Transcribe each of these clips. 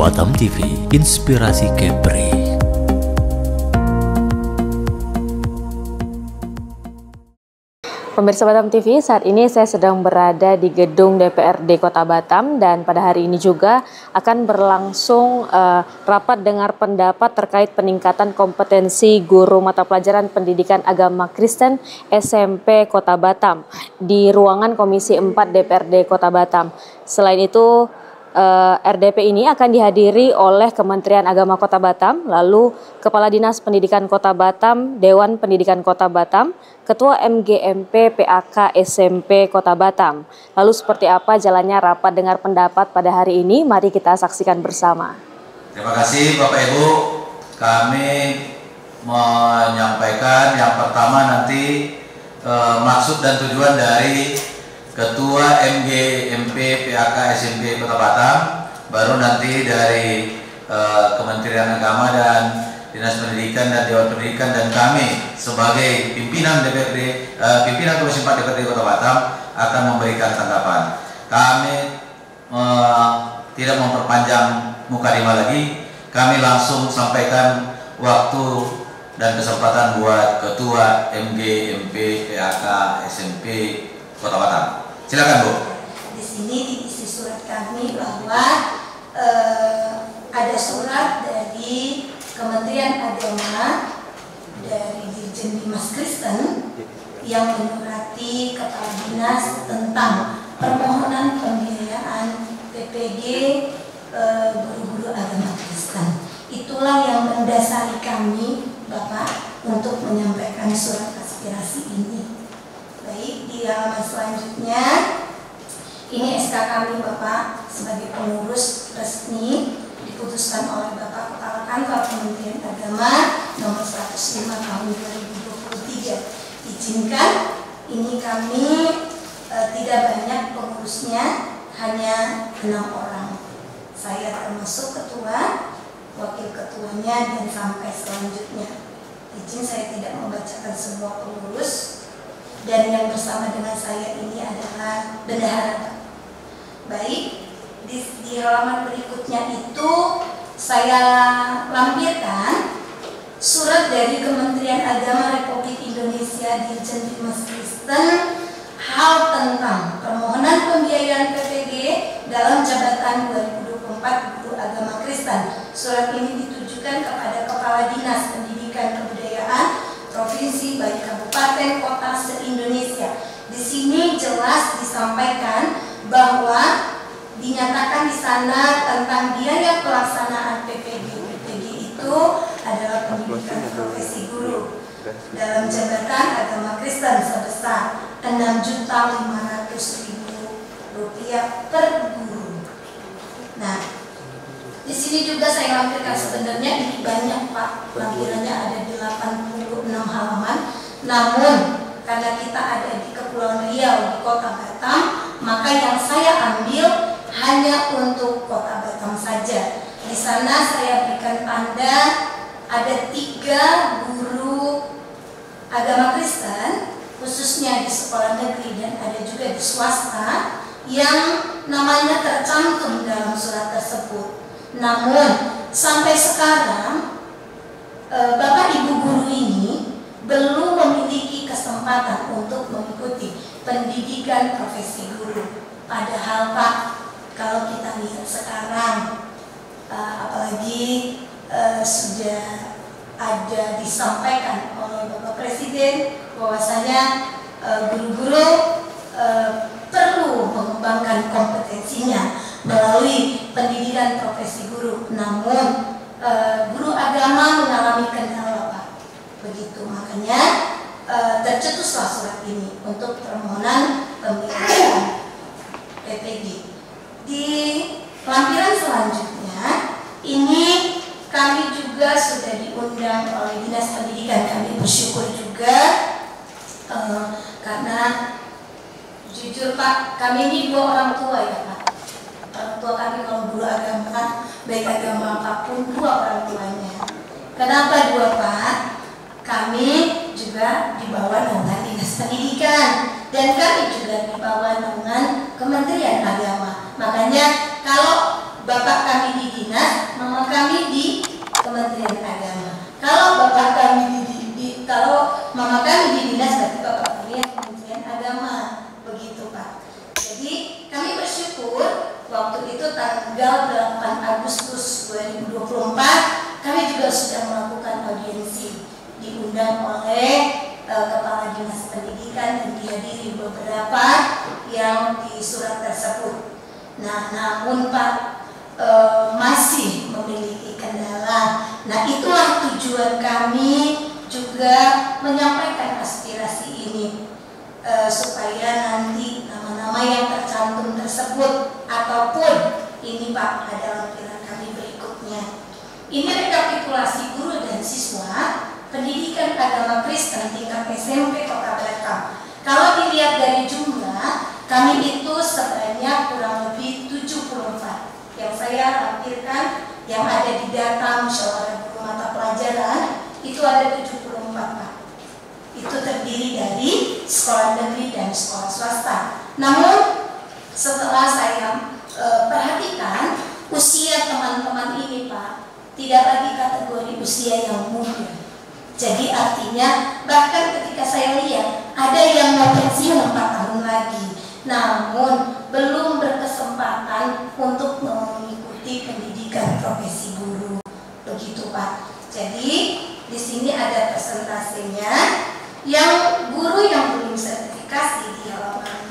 Batam TV, inspirasi Kepri. Pemirsa Batam TV, saat ini saya sedang berada di gedung DPRD Kota Batam dan pada hari ini juga akan berlangsung rapat dengar pendapat terkait peningkatan kompetensi guru mata pelajaran pendidikan agama Kristen SMP Kota Batam di ruangan Komisi 4 DPRD Kota Batam. Selain itu, RDP ini akan dihadiri oleh Kementerian Agama Kota Batam, lalu Kepala Dinas Pendidikan Kota Batam, Dewan Pendidikan Kota Batam, Ketua MGMP PAK SMP Kota Batam. Lalu seperti apa jalannya rapat dengar pendapat pada hari ini? Mari kita saksikan bersama. Terima kasih Bapak Ibu. Kami menyampaikan yang pertama nanti maksud dan tujuan dari Ketua MGMP PAK SMP Kota Batam, baru nanti dari Kementerian Agama dan Dinas Pendidikan dan Dewan Pendidikan, dan kami sebagai pimpinan DPRD, pimpinan Komisi 4 DPRD Kota Batam akan memberikan tanggapan. Kami tidak memperpanjang mukadimah lagi, kami langsung sampaikan waktu dan kesempatan buat Ketua MGMP PAK SMP Kota Batam. Silakan Bu. Di sini di isi surat kami bahwa ada surat dari Kementerian Agama dari Dirjen Bimas Kristen yang menyurati Kepala Dinas tentang permohonan pembiayaan PPG guru-guru agama Kristen. Itulah yang mendasari kami, Bapak, untuk menyampaikan surat aspirasi ini. Baik, di halaman selanjutnya ini SK kami, Bapak, sebagai pengurus resmi diputuskan oleh Bapak Kepala Kantor Kementerian Agama nomor 105 tahun 2023. Izinkan, ini kami tidak banyak pengurusnya, hanya 6 orang. Saya termasuk ketua, wakil ketuanya, dan sampai selanjutnya. Izin saya tidak membacakan semua pengurus. Dan yang bersama dengan saya ini adalah bendahara. Baik, di halaman berikutnya itu saya lampirkan surat dari Kementerian Agama Republik Indonesia Dirjen Bimas Kristen hal tentang permohonan pembiayaan PPG dalam jabatan 2024 Guru Agama Kristen. Surat ini ditujukan kepada Kepala Dinas Pendidikan Kebudayaan Provinsi baik kabupaten kota se-Indonesia. Di sini jelas disampaikan bahwa dinyatakan di sana tentang biaya pelaksanaan PPG. PPG itu adalah pendidikan profesi guru dalam jabatan agama Kristen sebesar Rp6.500.000 per guru. Nah, di sini juga saya lampirkan, sebenarnya ini banyak Pak, lampirannya ada 86 halaman. Namun karena kita ada di Kepulauan Riau di Kota Batam, maka yang saya ambil hanya untuk Kota Batam saja. Di sana saya berikan tanda ada 3 guru agama Kristen, khususnya di sekolah negeri dan ada juga di swasta, yang namanya tercantum dalam surat tersebut. Namun sampai sekarang Bapak Ibu guru ini belum memiliki kesempatan untuk mengikuti pendidikan profesi guru. Padahal Pak, kalau kita lihat sekarang, apalagi sudah ada disampaikan oleh Bapak Presiden bahwasanya guru-guru perlu mengembangkan kompetensinya melalui pendidikan profesi guru. Namun guru agama mengalami kendala Pak. Begitu, makanya tercetuslah surat ini untuk permohonan pembiayaan PPG. Di lampiran selanjutnya ini kami juga sudah diundang oleh Dinas Pendidikan. Kami bersyukur juga karena jujur Pak, kami ini 2 orang tua ya Pak. Orang tua kami kalau guru agama, baik agama apapun, 2 orang tuanya. Kenapa 2 Pak? Kami juga di bawah naungan Dinas Pendidikan dan kami juga di bawah naungan Kementerian Agama. Makanya kalau Bapak kami di dinas, waktu itu tanggal 8 Agustus 2024 kami juga sudah melakukan audiensi, diundang oleh Kepala Dinas Pendidikan dan dihadiri beberapa yang di surat tersebut. Nah, namun Pak masih memiliki kendala. Nah, itulah tujuan kami juga menyampaikan aspirasi ini supaya nanti nama-nama yang tercantum tersebut ataupun ini Pak ada lampiran kami berikutnya. Ini rekapitulasi guru dan siswa pendidikan agama Kristen tingkat SMP Kota Batam. Kalau dilihat dari jumlah, kami itu sebanyak kurang lebih 74. Yang saya lampirkan, yang ada di data musyawarah guru mata pelajaran, itu ada 74 Pak. Itu terdiri dari sekolah negeri dan sekolah swasta. Namun setelah saya perhatikan, usia teman-teman ini Pak, tidak lagi kategori usia yang muda. Jadi artinya bahkan ketika saya lihat ada yang mau pensiun 4 tahun lagi, namun belum berkesempatan untuk mengikuti pendidikan profesi guru. Begitu Pak. Jadi di sini ada persentasenya. Yang guru yang belum sertifikasi di halaman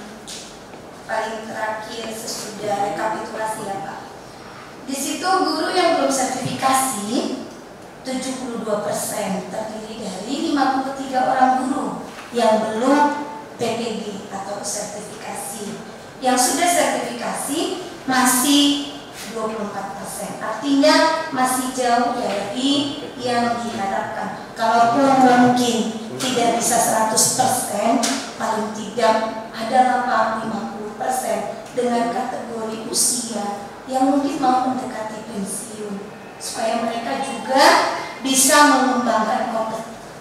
paling terakhir sesudah rekapitulasi ya Pak. Di situ guru yang belum sertifikasi 72% terdiri dari 53 orang guru yang belum PPG atau sertifikasi. Yang sudah sertifikasi masih 24%. Artinya masih jauh dari yang diharapkan. Kalaupun mungkin tidak bisa 100%, paling tidak adalah Pak 50% dengan kategori usia yang mungkin mau mendekati pensiun, supaya mereka juga bisa mengembangkan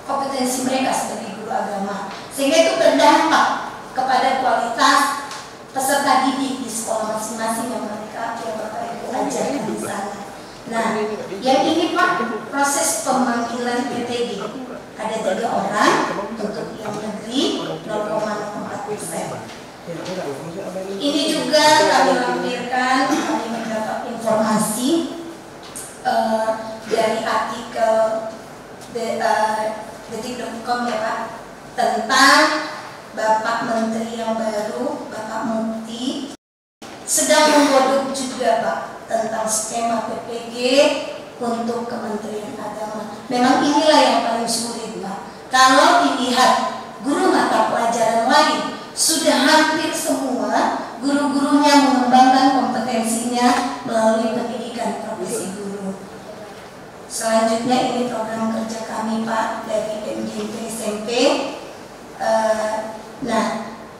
kompetensi mereka sebagai guru agama, sehingga itu berdampak kepada kualitas peserta didik di sekolah masing-masing yang mereka Ibu ajarkan di sana. Nah, yang ini Pak, proses pemanggilan PTG ada 3 orang untuk yang negeri 0,04%. Ini juga kami lampirkan, kami mendapat informasi dari artikel detik.com ya Pak, tentang Bapak Menteri yang baru, Bapak Mukti, sedang menggodok juga Pak tentang skema PPG untuk Kementerian Agama. Memang inilah yang paling sulit Pak. Kalau dilihat guru mata pelajaran lain, sudah hampir semua guru-gurunya mengembangkan kompetensinya melalui pendidikan profesi guru. Selanjutnya ini program kerja kami Pak dari MGMP SMP. Nah,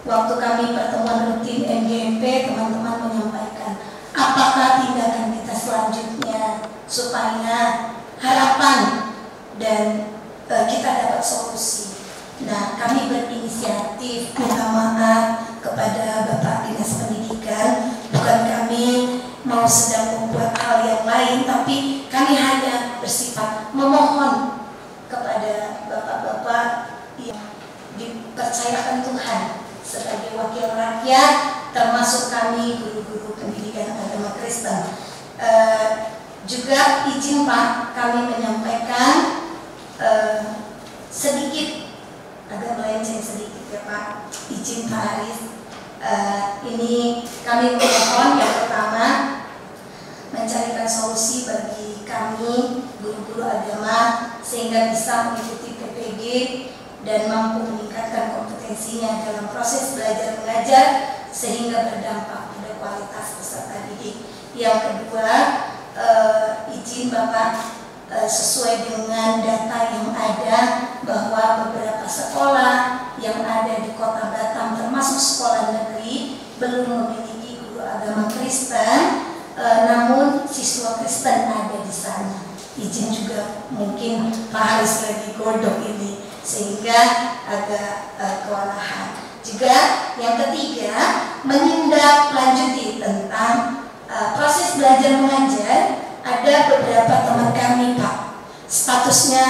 waktu kami pertemuan rutin MGMP, teman-teman menyampaikan apakah tindakan kita selanjutnya supaya harapan dan kita dapat solusi. Nah, kami berinisiatif minta maaf kepada Bapak Dinas Pendidikan, bukan kami mau sedang membuat hal yang lain, tapi kami hanya bersifat memohon kepada Bapak-Bapak yang dipercayakan Tuhan sebagai wakil rakyat, termasuk kami guru-guru pendidikan agama Kristen. Juga izin Pak, kami menyampaikan sedikit, agak melenceng sedikit ya Pak, izin Pak Haris. Ini kami mohon yang pertama mencarikan solusi bagi kami guru-guru agama sehingga bisa mengikuti PPG dan mampu meningkatkan kompetensinya dalam proses belajar mengajar sehingga berdampak pada kualitas peserta didik. Yang kedua, izin Bapak, sesuai dengan data yang ada bahwa beberapa sekolah yang ada di Kota Batam termasuk sekolah negeri belum memiliki guru agama Kristen, namun siswa Kristen ada di sana. Izin juga mungkin Pak Haris lagi godok ini sehingga agak kewalahan. Juga yang ketiga, menindaklanjuti tentang proses belajar mengajar. Ada beberapa teman kami Pak, statusnya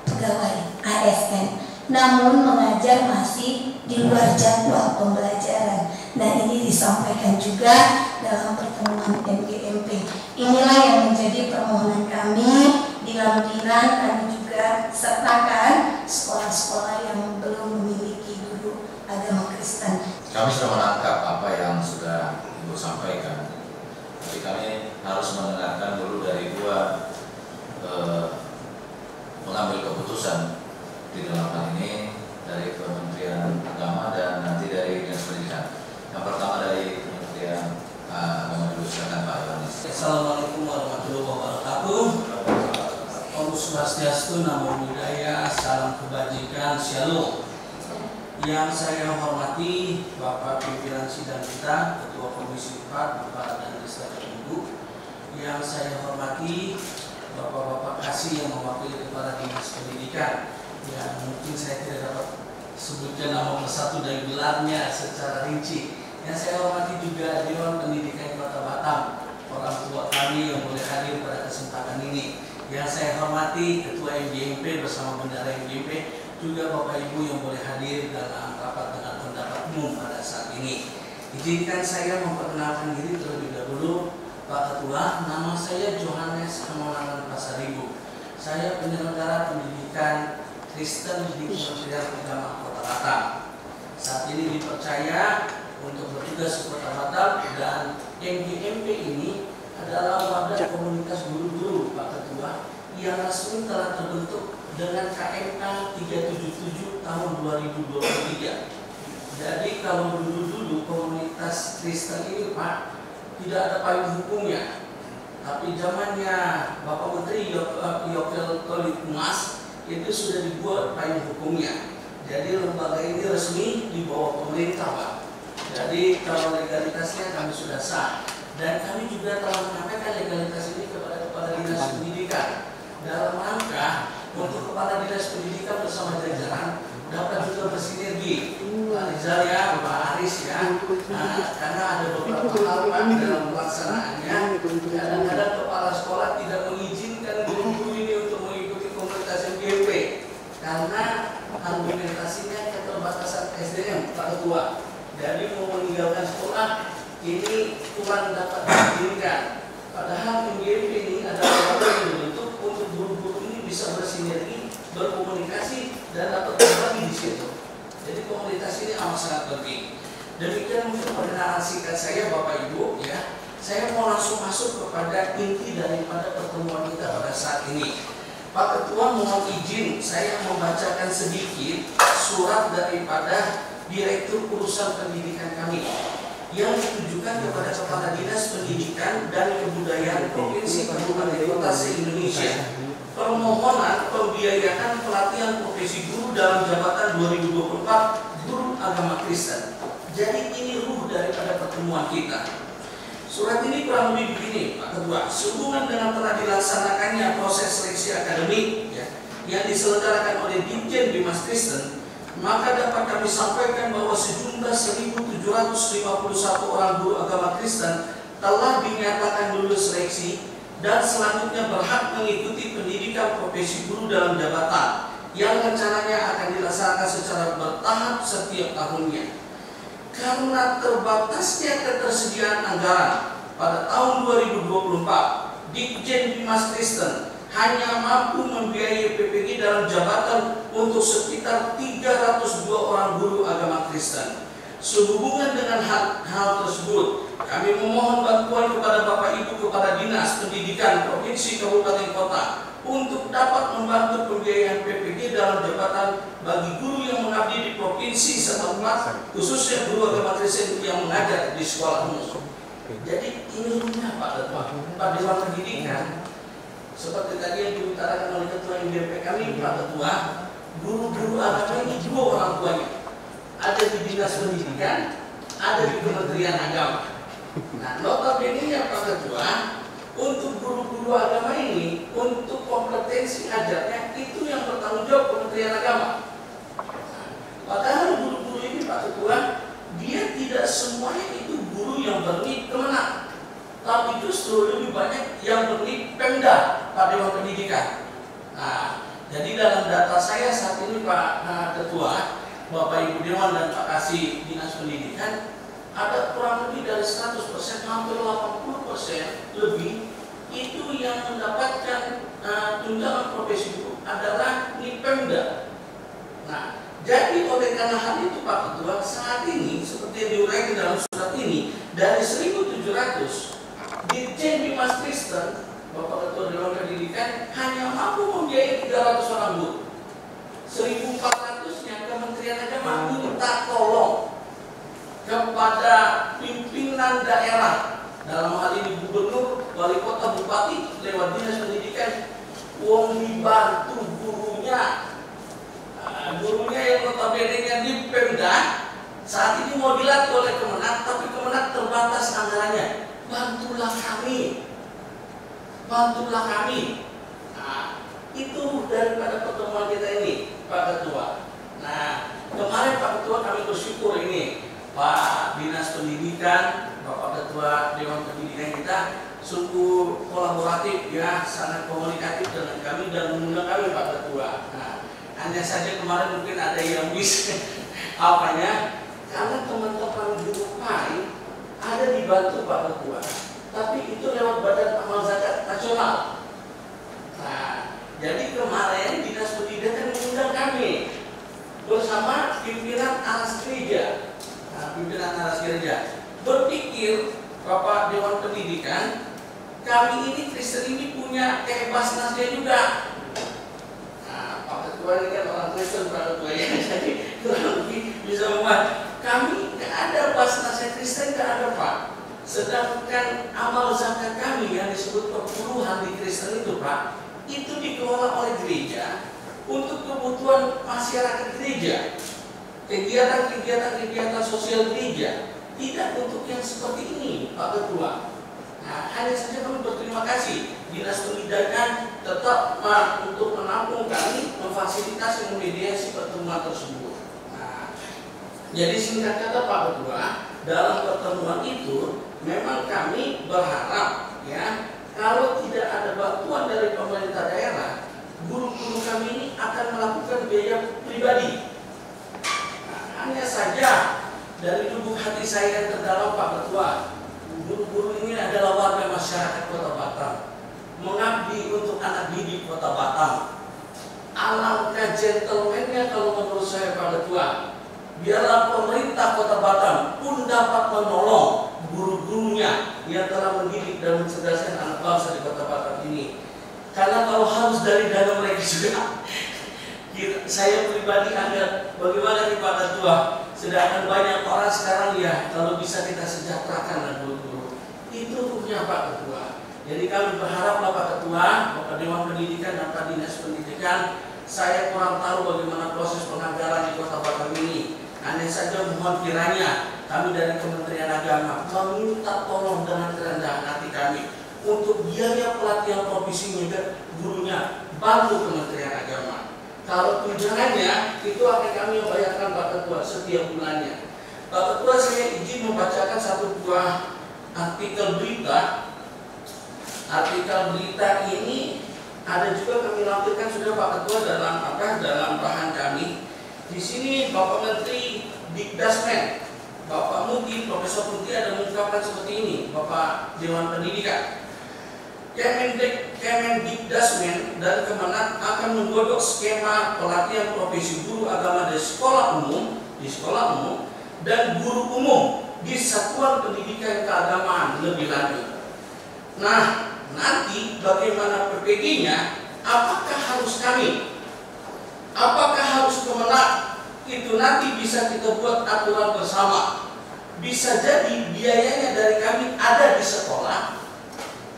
pegawai ASN, namun mengajar masih di luar jadwal pembelajaran. Nah, ini disampaikan juga dalam pertemuan MGMP. Inilah yang menjadi permohonan kami di lampiran. Kami juga sertakan sekolah-sekolah yang belum memiliki guru agama Kristen. Kami sudah menangkap apa yang sudah Ibu sampaikan, tapi kami harus mendengarkan dulu dari dua mengambil keputusan di dalam hal ini, dari Kementerian Agama dan nanti dari Dinas Pendidikan. Yang pertama dari Kementerian Agama dulu, silakan Pak Yohanes. Assalamualaikum warahmatullahi wabarakatuh. Om Swastiastu, Namo Buddhaya, salam kebajikan, Shalom. Yang saya hormati Bapak Pimpinan Sidang kita, Ketua Komisi 4, Bapak dan Legislatif Ibu. Yang saya hormati Bapak-bapak kasih yang mewakili Kepala Dinas Pendidikan, yang mungkin saya tidak dapat sebutkan nama persatu dan gelarnya secara rinci. Yang saya hormati juga Dewan Pendidikan Kota Batam, orang tua kami yang boleh hadir pada kesempatan ini. Yang saya hormati Ketua MGMP bersama Bendara MGMP, juga Bapak Ibu yang boleh hadir dalam rapat dengan pendapat umum pada saat ini. Izinkan saya memperkenalkan diri terlebih dahulu. Pak Ketua, nama saya Johannes Kemonangan Pasaribu. Saya penyelenggara pendidikan Kristen di Kementerian Agama Kota Batam. Saat ini dipercaya untuk bertugas di Kota Batam, dan MGMP ini adalah wadah komunitas guru-guru, Pak Ketua, yang resmi telah terbentuk dengan KMK 377 tahun 2023. Jadi kalau dulu komunitas Kristen ini, Pak, tidak ada payung hukumnya, tapi zamannya Bapak Menteri Yokel Humas itu sudah dibuat payung hukumnya. Jadi lembaga ini resmi di bawah pemerintah, Pak. Jadi kalau legalitasnya kami sudah sah, dan kami juga telah menyampaikan legalitas ini kepada Kepala Dinas Pendidikan dalam rangka untuk Kepala Dinas Pendidikan bersama jajaran dapat juga bersinergi, Pak Rizal ya, Pak Aris ya, karena ada beberapa hal Pak dalam pelaksanaannya. Kadang-kadang kepala sekolah tidak mengizinkan guru-guru ini untuk mengikuti komunitas MGMP karena argumentasinya keterbatasan SDM, Pak Ketua. Jadi mau meninggalkan sekolah ini kurang dapat diizinkan. Padahal MGMP ini adalah wadah yang dibentuk untuk guru-guru ini bisa bersinergi, berkomunikasi, dan dapat berbagi di situ. Jadi komunitas ini amat sangat penting. Demikian mungkin perkenalan singkat saya, Bapak Ibu ya. Saya mau langsung masuk kepada inti daripada pertemuan kita pada saat ini. Pak Ketua, mohon izin saya membacakan sedikit surat daripada Direktur Urusan Pendidikan kami yang ditujukan kepada Kepala Dinas Pendidikan dan Kebudayaan Provinsi Kabupaten Kota se-Indonesia. Permohonan pembiayaan pelatihan profesi guru dalam jabatan 2024 guru agama Kristen. Jadi ini ruh daripada pertemuan kita. Surat ini kurang lebih begini, Pak Ketua. Sehubungan dengan telah dilaksanakannya proses seleksi akademik ya, yang diselenggarakan oleh Ditjen Bimas Kristen, maka dapat kami sampaikan bahwa sejumlah 1.751 orang guru agama Kristen telah dinyatakan lulus seleksi dan selanjutnya berhak mengikuti pendidikan profesi guru dalam jabatan yang rencananya akan dilaksanakan secara bertahap setiap tahunnya. Karena terbatasnya ketersediaan anggaran pada tahun 2024, Ditjen Bimas Kristen hanya mampu membiayai PPG dalam jabatan untuk sekitar 302 orang guru agama Kristen. Sehubungan dengan hal tersebut, kami memohon bantuan kepada Bapak Ibu Kepala Dinas Pendidikan Provinsi Kabupaten Kota untuk dapat membantu pembiayaan PPG dalam jabatan bagi guru yang mengabdi di provinsi setempat, khususnya guru agama Kristen yang mengajar di sekolah umum. Jadi ini rumahnya Pak Ketua, Pak Dewan Pendidikan. Seperti tadi yang diutarakan oleh Ketua MGMP kami, Pak Ketua, guru-guru agama ini dua orang tuanya. Ada di Dinas Pendidikan, ada di Kementerian Agama. Nah, notabene ya Pak Ketua, untuk guru-guru agama ini, untuk kompetensi ajarnya itu yang bertanggung jawab Kementerian Agama. Padahal guru-guru ini Pak Ketua, dia tidak semuanya itu guru yang bernik kemenang, tapi justru lebih banyak yang bernik Pemda, Pak Dewan Pendidikan. Nah, jadi dalam data saya saat ini Pak Ketua, Bapak Ibu Dewan dan Pak Kasih Dinas Pendidikan, ada kurang lebih dari 100%, hampir 80% lebih itu yang mendapatkan tunjangan profesi guru adalah Pemda. Nah, jadi oleh karena hal itu Pak Ketua, saat ini seperti yang diuraikan dalam surat ini, dari 1.700 Dirjen Dimas Kristen, Bapak Ketua Dewan Pendidikan hanya mampu membiayai 300 orang guru. 1.400-nya Kementerian Agama minta tolong kepada pimpinan daerah, dalam hal ini gubernur, wali kota, bupati, lewat dinas pendidikan, wong dibantu gurunya. Gurunya yang notabene-nya di Pemda saat ini mau dilatih oleh Kemenak, tapi Kemenak terbatas anggarannya. Bantulah kami, bantulah kami. Nah, itu daripada pertemuan kita ini, Pak Ketua. Nah, kemarin Pak Ketua kami bersyukur ini Pak Dinas Pendidikan, Bapak Ketua Dewan Pendidikan kita sungguh kolaboratif ya, sangat komunikatif dengan kami dan mengundang kami Pak Ketua. Nah, hanya saja kemarin mungkin ada yang bisa apanya, karena teman-teman guru PAI ada dibantu Pak Ketua, tapi itu lewat Badan Amal Zakat Nasional. Nah, jadi kemarin Dinas Pendidikan mengundang kami bersama pimpinan aras gereja. Nah, pimpinan aras gereja berpikir, Bapak Dewan Pendidikan, kami ini Kristen ini punya kayak basnasnya juga. Nah, Pak Ketua ini kan orang Kristen Pak Ketua ya, jadi kurang lebih bisa membuat kami nggak ada basnasnya Kristen, nggak ada Pak. Sedangkan amal zakat kami yang disebut perpuluhan di Kristen itu Pak, itu dikelola oleh gereja untuk kebutuhan masyarakat gereja, kegiatan sosial gereja, tidak untuk yang seperti ini Pak Ketua. Nah, hanya saja kami berterima kasih Dinas Pendidikan tetap untuk menampung kami, memfasilitasi, memediasi pertemuan tersebut. Nah, jadi singkat kata Pak Ketua, dalam pertemuan itu memang kami berharap ya, kalau tidak ada bantuan dari pemerintah daerah, guru-guru kami ini akan melakukan biaya pribadi. Nah, hanya saja dari lubuk hati saya yang terdalam Pak Ketua, guru-guru ini adalah warga masyarakat Kota Batam, mengabdi untuk anak didik Kota Batam. Alangkah gentlemannya kalau menurut saya Pak Ketua, biarlah pemerintah Kota Batam pun dapat menolong guru-gurunya yang telah mendidik dan mencerdaskan anak bangsa di Kota Batam ini. Karena kalau harus dari dana mereka juga, saya pribadi anggap bagaimana nih Pak Ketua, sedangkan banyak orang sekarang ya kalau bisa kita sejahterakan dan guru-guru. Itu ruhnya Pak Ketua. Jadi kami berharap Bapak Ketua, Bapak Dewan Pendidikan dan Pak Dinas Pendidikan, saya kurang tahu bagaimana proses penganggaran di Kota Batam ini. Hanya saja mohon kiranya kami dari Kementerian Agama meminta tolong dengan kerendahan hati kami untuk biaya pelatihan profesinya gurunya, bantu Kementerian Agama. Kalau tunjangannya itu akan kami bayarkan Pak Ketua setiap bulannya. Pak Ketua, saya izin membacakan satu buah artikel berita. Artikel berita ini ada juga kami lampirkan sudah Pak Ketua dalam bahan kami. Di sini Bapak Menteri Dikdasmen, Bapak Muti, Profesor Muti ada mengungkapkan seperti ini, Bapak Dewan Pendidikan. Kemendikdasmen dan Kemenak akan menggodok skema pelatihan profesi guru agama di sekolah umum dan guru umum di satuan pendidikan keagamaan lebih lanjut. Nah, nanti bagaimana PPG-nya? Apakah harus kami? Apakah harus Kemenak? Itu nanti bisa kita buat aturan bersama. Bisa jadi biayanya dari kami ada di sekolah.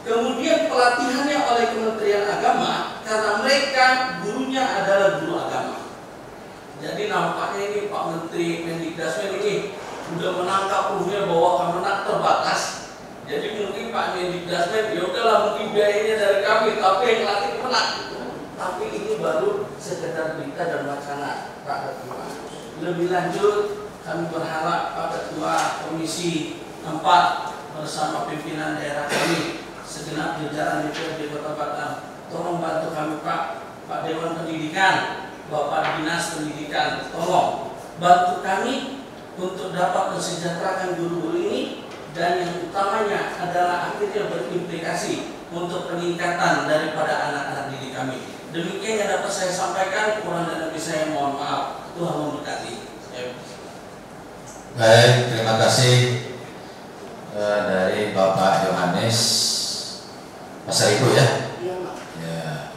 Kemudian pelatihannya oleh Kementerian Agama karena mereka gurunya adalah guru agama. Jadi nampaknya ini Pak Menteri Mendikdasmen ini sudah menangkap ruhnya bahwa Kemenak terbatas. Jadi mungkin Pak Mendikdasmen ya udahlah mungkin biayanya dari kami, tapi yang latih Kemenak. Tapi ini baru sekedar berita dan wacana Pak Ketua. Lebih lanjut kami berharap Pak Ketua Komisi 4 bersama pimpinan daerah kami, segenap jajaran DPRD Kota Batam, tolong bantu kami Pak Dewan Pendidikan, Bapak Dinas Pendidikan, tolong bantu kami untuk dapat mensejahterakan guru-guru ini, dan yang utamanya adalah akhirnya berimplikasi untuk peningkatan daripada anak-anak didik kami. Demikian yang dapat saya sampaikan, kurang dan lebih saya mohon maaf. Tuhan memberkati. Baik, terima kasih dari Bapak Yohanes Pasaribu ya. Ya,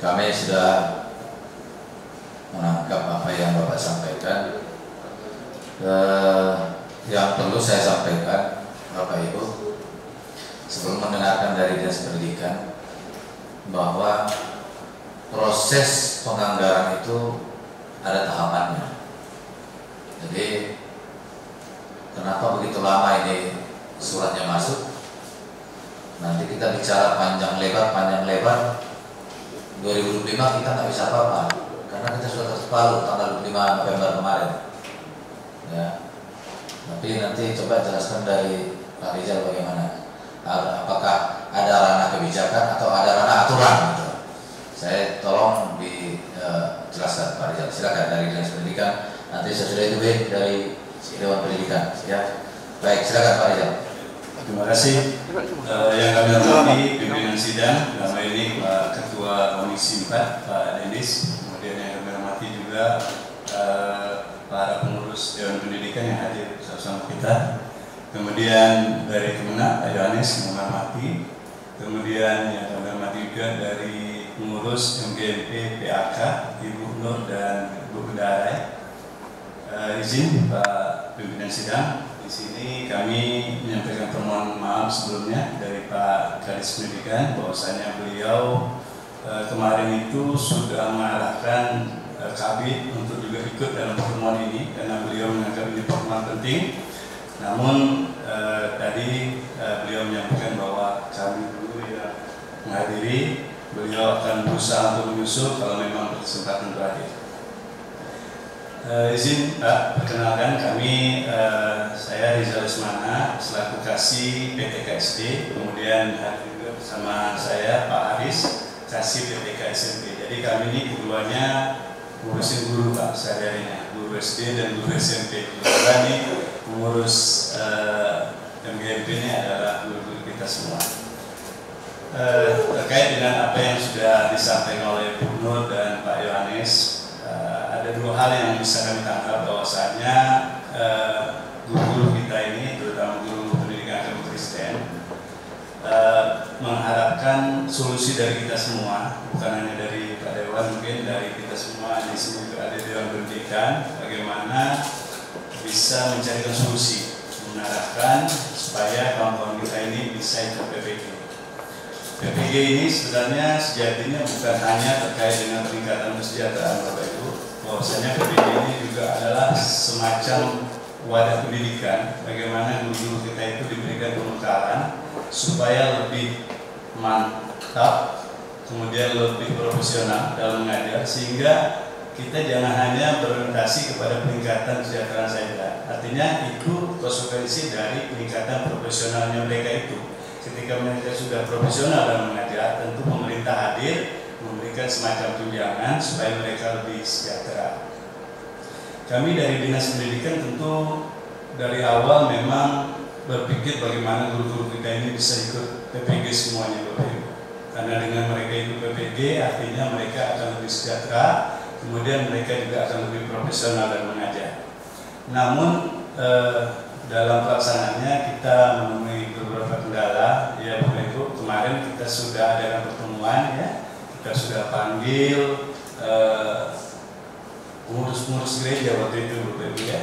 kami sudah menangkap apa yang Bapak sampaikan. Yang perlu saya sampaikan, Bapak Ibu, sebelum mendengarkan dari Dinas Pendidikan, bahwa proses penganggaran itu ada tahapannya. Jadi kenapa begitu lama ini suratnya masuk? Nanti kita bicara panjang lebar 2025 kita nggak bisa apa-apa karena kita sudah terpalu tanggal 25 November kemarin ya. Tapi nanti coba jelaskan dari Pak Rizal bagaimana, apakah ada ranah kebijakan atau ada ranah aturan gitu. Saya tolong dijelaskan Pak Rizal, silakan dari Dinas Pendidikan. Nanti sesudah itu dari Dewan Pendidikan ya. Baik, silakan Pak Rizal. Terima kasih. Yang kami hormati pimpinan sidang, dalam ini Pak Ketua Komisi 4 Pak Denis, kemudian yang kami hormati juga para pengurus Dewan Pendidikan yang hadir bersama kita, kemudian dari Kemenak Pak Yohanes yang kami hormati, kemudian yang kami hormati juga dari pengurus MGMP PAK Ibu Nur dan Ibu Bedarai. Izin Pak pimpinan sidang, di sini kami menyampaikan permohonan maaf sebelumnya dari Pak Kadis Pendidikan bahwasanya beliau kemarin itu sudah mengarahkan Kabid untuk juga ikut dalam pertemuan ini karena beliau menganggap ini pertemuan penting. Namun tadi beliau menyampaikan bahwa kami dulu yang menghadiri, beliau akan berusaha untuk menyusul kalau memang berkesempatan untuk hadir. Izin Pak, perkenalkan kami, saya Rizal Ismana selaku Kasih PT KSD, kemudian hadir juga bersama saya Pak Haris Kasih PT KSMP. Jadi kami ini keduanya ngurusin guru Pak sehari-harinya, guru SD dan guru SMP. Kita ini mengurus MGMP ini adalah guru-guru kita semua. Terkait dengan apa yang sudah disampaikan oleh Bu Nur dan Pak Yohanes, ada dua hal yang bisa kami tangkap bahwasanya guru-guru kita ini, terutama guru pendidikan agama Kristen, mengharapkan solusi dari kita semua, bukan hanya dari Pak Dewan, mungkin dari kita semua di sini juga ada Dewan Pendidikan, bagaimana bisa mencarikan solusi, mengarahkan supaya kawan-kawan kita ini bisa ikut PPG. PPG ini sebenarnya sejatinya bukan hanya terkait dengan peningkatan kesejahteraan Bapak Ibu, bahwasanya PPG ini juga adalah semacam wadah pendidikan, bagaimana guru-guru kita itu diberikan pembekalan supaya lebih mantap, kemudian lebih profesional dalam mengajar, sehingga kita jangan hanya berorientasi kepada peningkatan kesejahteraan saja. Artinya itu konsekuensi dari peningkatan profesionalnya mereka itu. Ketika mereka sudah profesional dalam mengajar, tentu pemerintah hadir memberikan semacam tunjangan supaya mereka lebih sejahtera. Kami dari Dinas Pendidikan tentu dari awal memang berpikir bagaimana guru-guru kita ini bisa ikut PPG semuanya Bapak Ibu. Karena dengan mereka ikut PPG artinya mereka akan lebih sejahtera, kemudian mereka juga akan lebih profesional dalam mengajar. Namun dalam pelaksanaannya kita menemui beberapa kendala ya Bapak Ibu. Kemarin kita sudah ada pertemuan ya, kita sudah panggil pengurus-pengurus gereja waktu itu Bapak Ibu ya.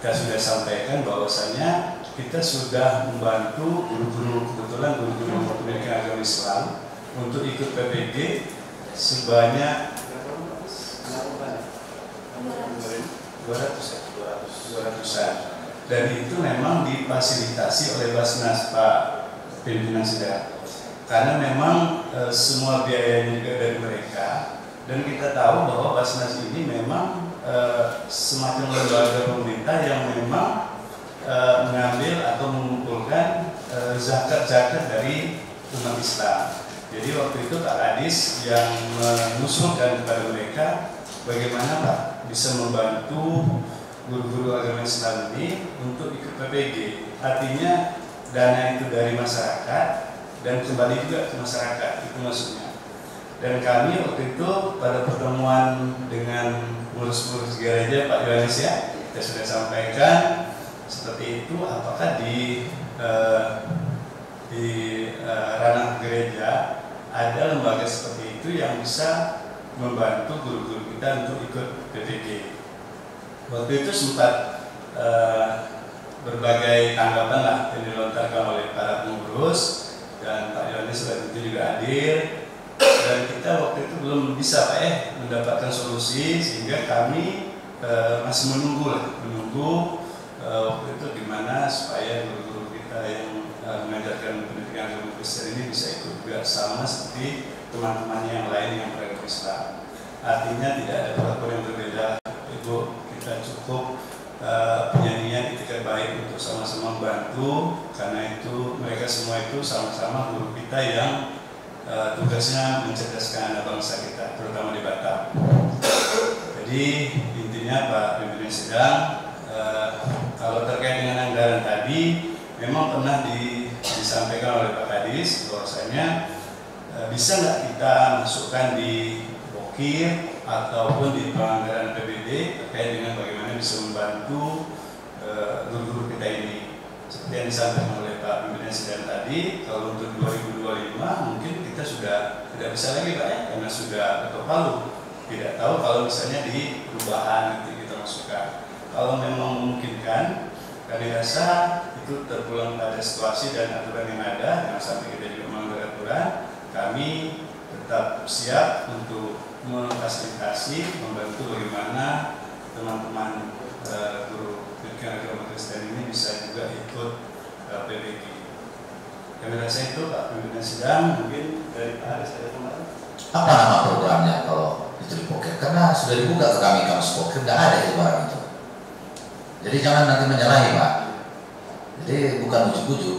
Kita sudah sampaikan bahwasanya kita sudah membantu guru-guru, kebetulan guru-guru pendidikan agama Islam untuk ikut PPG sebanyak 200-an. Dan itu memang difasilitasi oleh Basnas Pak pimpinan sidang, karena memang semua biayanya juga dari mereka, dan kita tahu bahwa Basnas ini memang semacam lembaga pemerintah yang memang mengambil atau mengumpulkan zakat-zakat dari umat Islam. Jadi waktu itu Pak Kadis yang mengusulkan kepada mereka bagaimana Pak bisa membantu guru-guru agama Islam ini untuk ikut PPG. Artinya dana itu dari masyarakat dan kembali juga ke masyarakat, itu maksudnya. Dan kami waktu itu pada pertemuan dengan pengurus-pengurus gereja Pak Yohanes ya, kita sudah sampaikan seperti itu. Apakah di ranah gereja ada lembaga seperti itu yang bisa membantu guru-guru kita untuk ikut PPG. Waktu itu sempat berbagai tanggapan lah yang dilontarkan oleh para pengurus, dan Pak Yohanes waktu itu juga hadir, dan kita waktu itu belum bisa Pak mendapatkan solusi, sehingga kami masih menunggu waktu itu gimana supaya guru-guru kita yang mengajarkan pendidikan agama Kristen ini bisa ikut juga sama seperti teman-teman yang lain yang beragama Islam. Artinya tidak ada perlakuan yang berbeda, Ibu. Kita cukup punya niat itikat baik untuk sama-sama membantu, karena itu mereka semua itu sama-sama guru kita yang tugasnya mencerdaskan anak bangsa kita, terutama di Batam. Jadi intinya Pak Pimpinan Sidang, kalau terkait dengan anggaran tadi, memang pernah disampaikan oleh Pak Kadis bahwasanya bisa nggak kita masukkan di bokir ataupun di penganggaran PBD terkait dengan bagaimana bisa membantu guru-guru kita ini. Seperti yang disampaikan oleh Pak Pimpinan Sidang tadi, kalau untuk 2025 mungkin kita sudah tidak bisa lagi Pak karena sudah ketok palu. Tidak tahu kalau misalnya di perubahan nanti kita masukkan. Kalau memang memungkinkan, kami rasa itu terpulang pada situasi dan aturan yang ada, jangan sampai kita juga melanggar aturan. Kami tetap siap untuk memfasilitasi, membantu bagaimana teman-teman guru pendidikan agama Kristen ini bisa juga ikut PPG. Kami rasa itu Pak Pimpinan Sidang, mungkin dari Pak Haris ada tambahan. Apa nama programnya kalau itu di Poker? Karena sudah dibuka ke kami kampus Poker, nggak ada itu barang itu. Jadi jangan nanti menyalahi Pak. Jadi bukan ujuk-ujuk.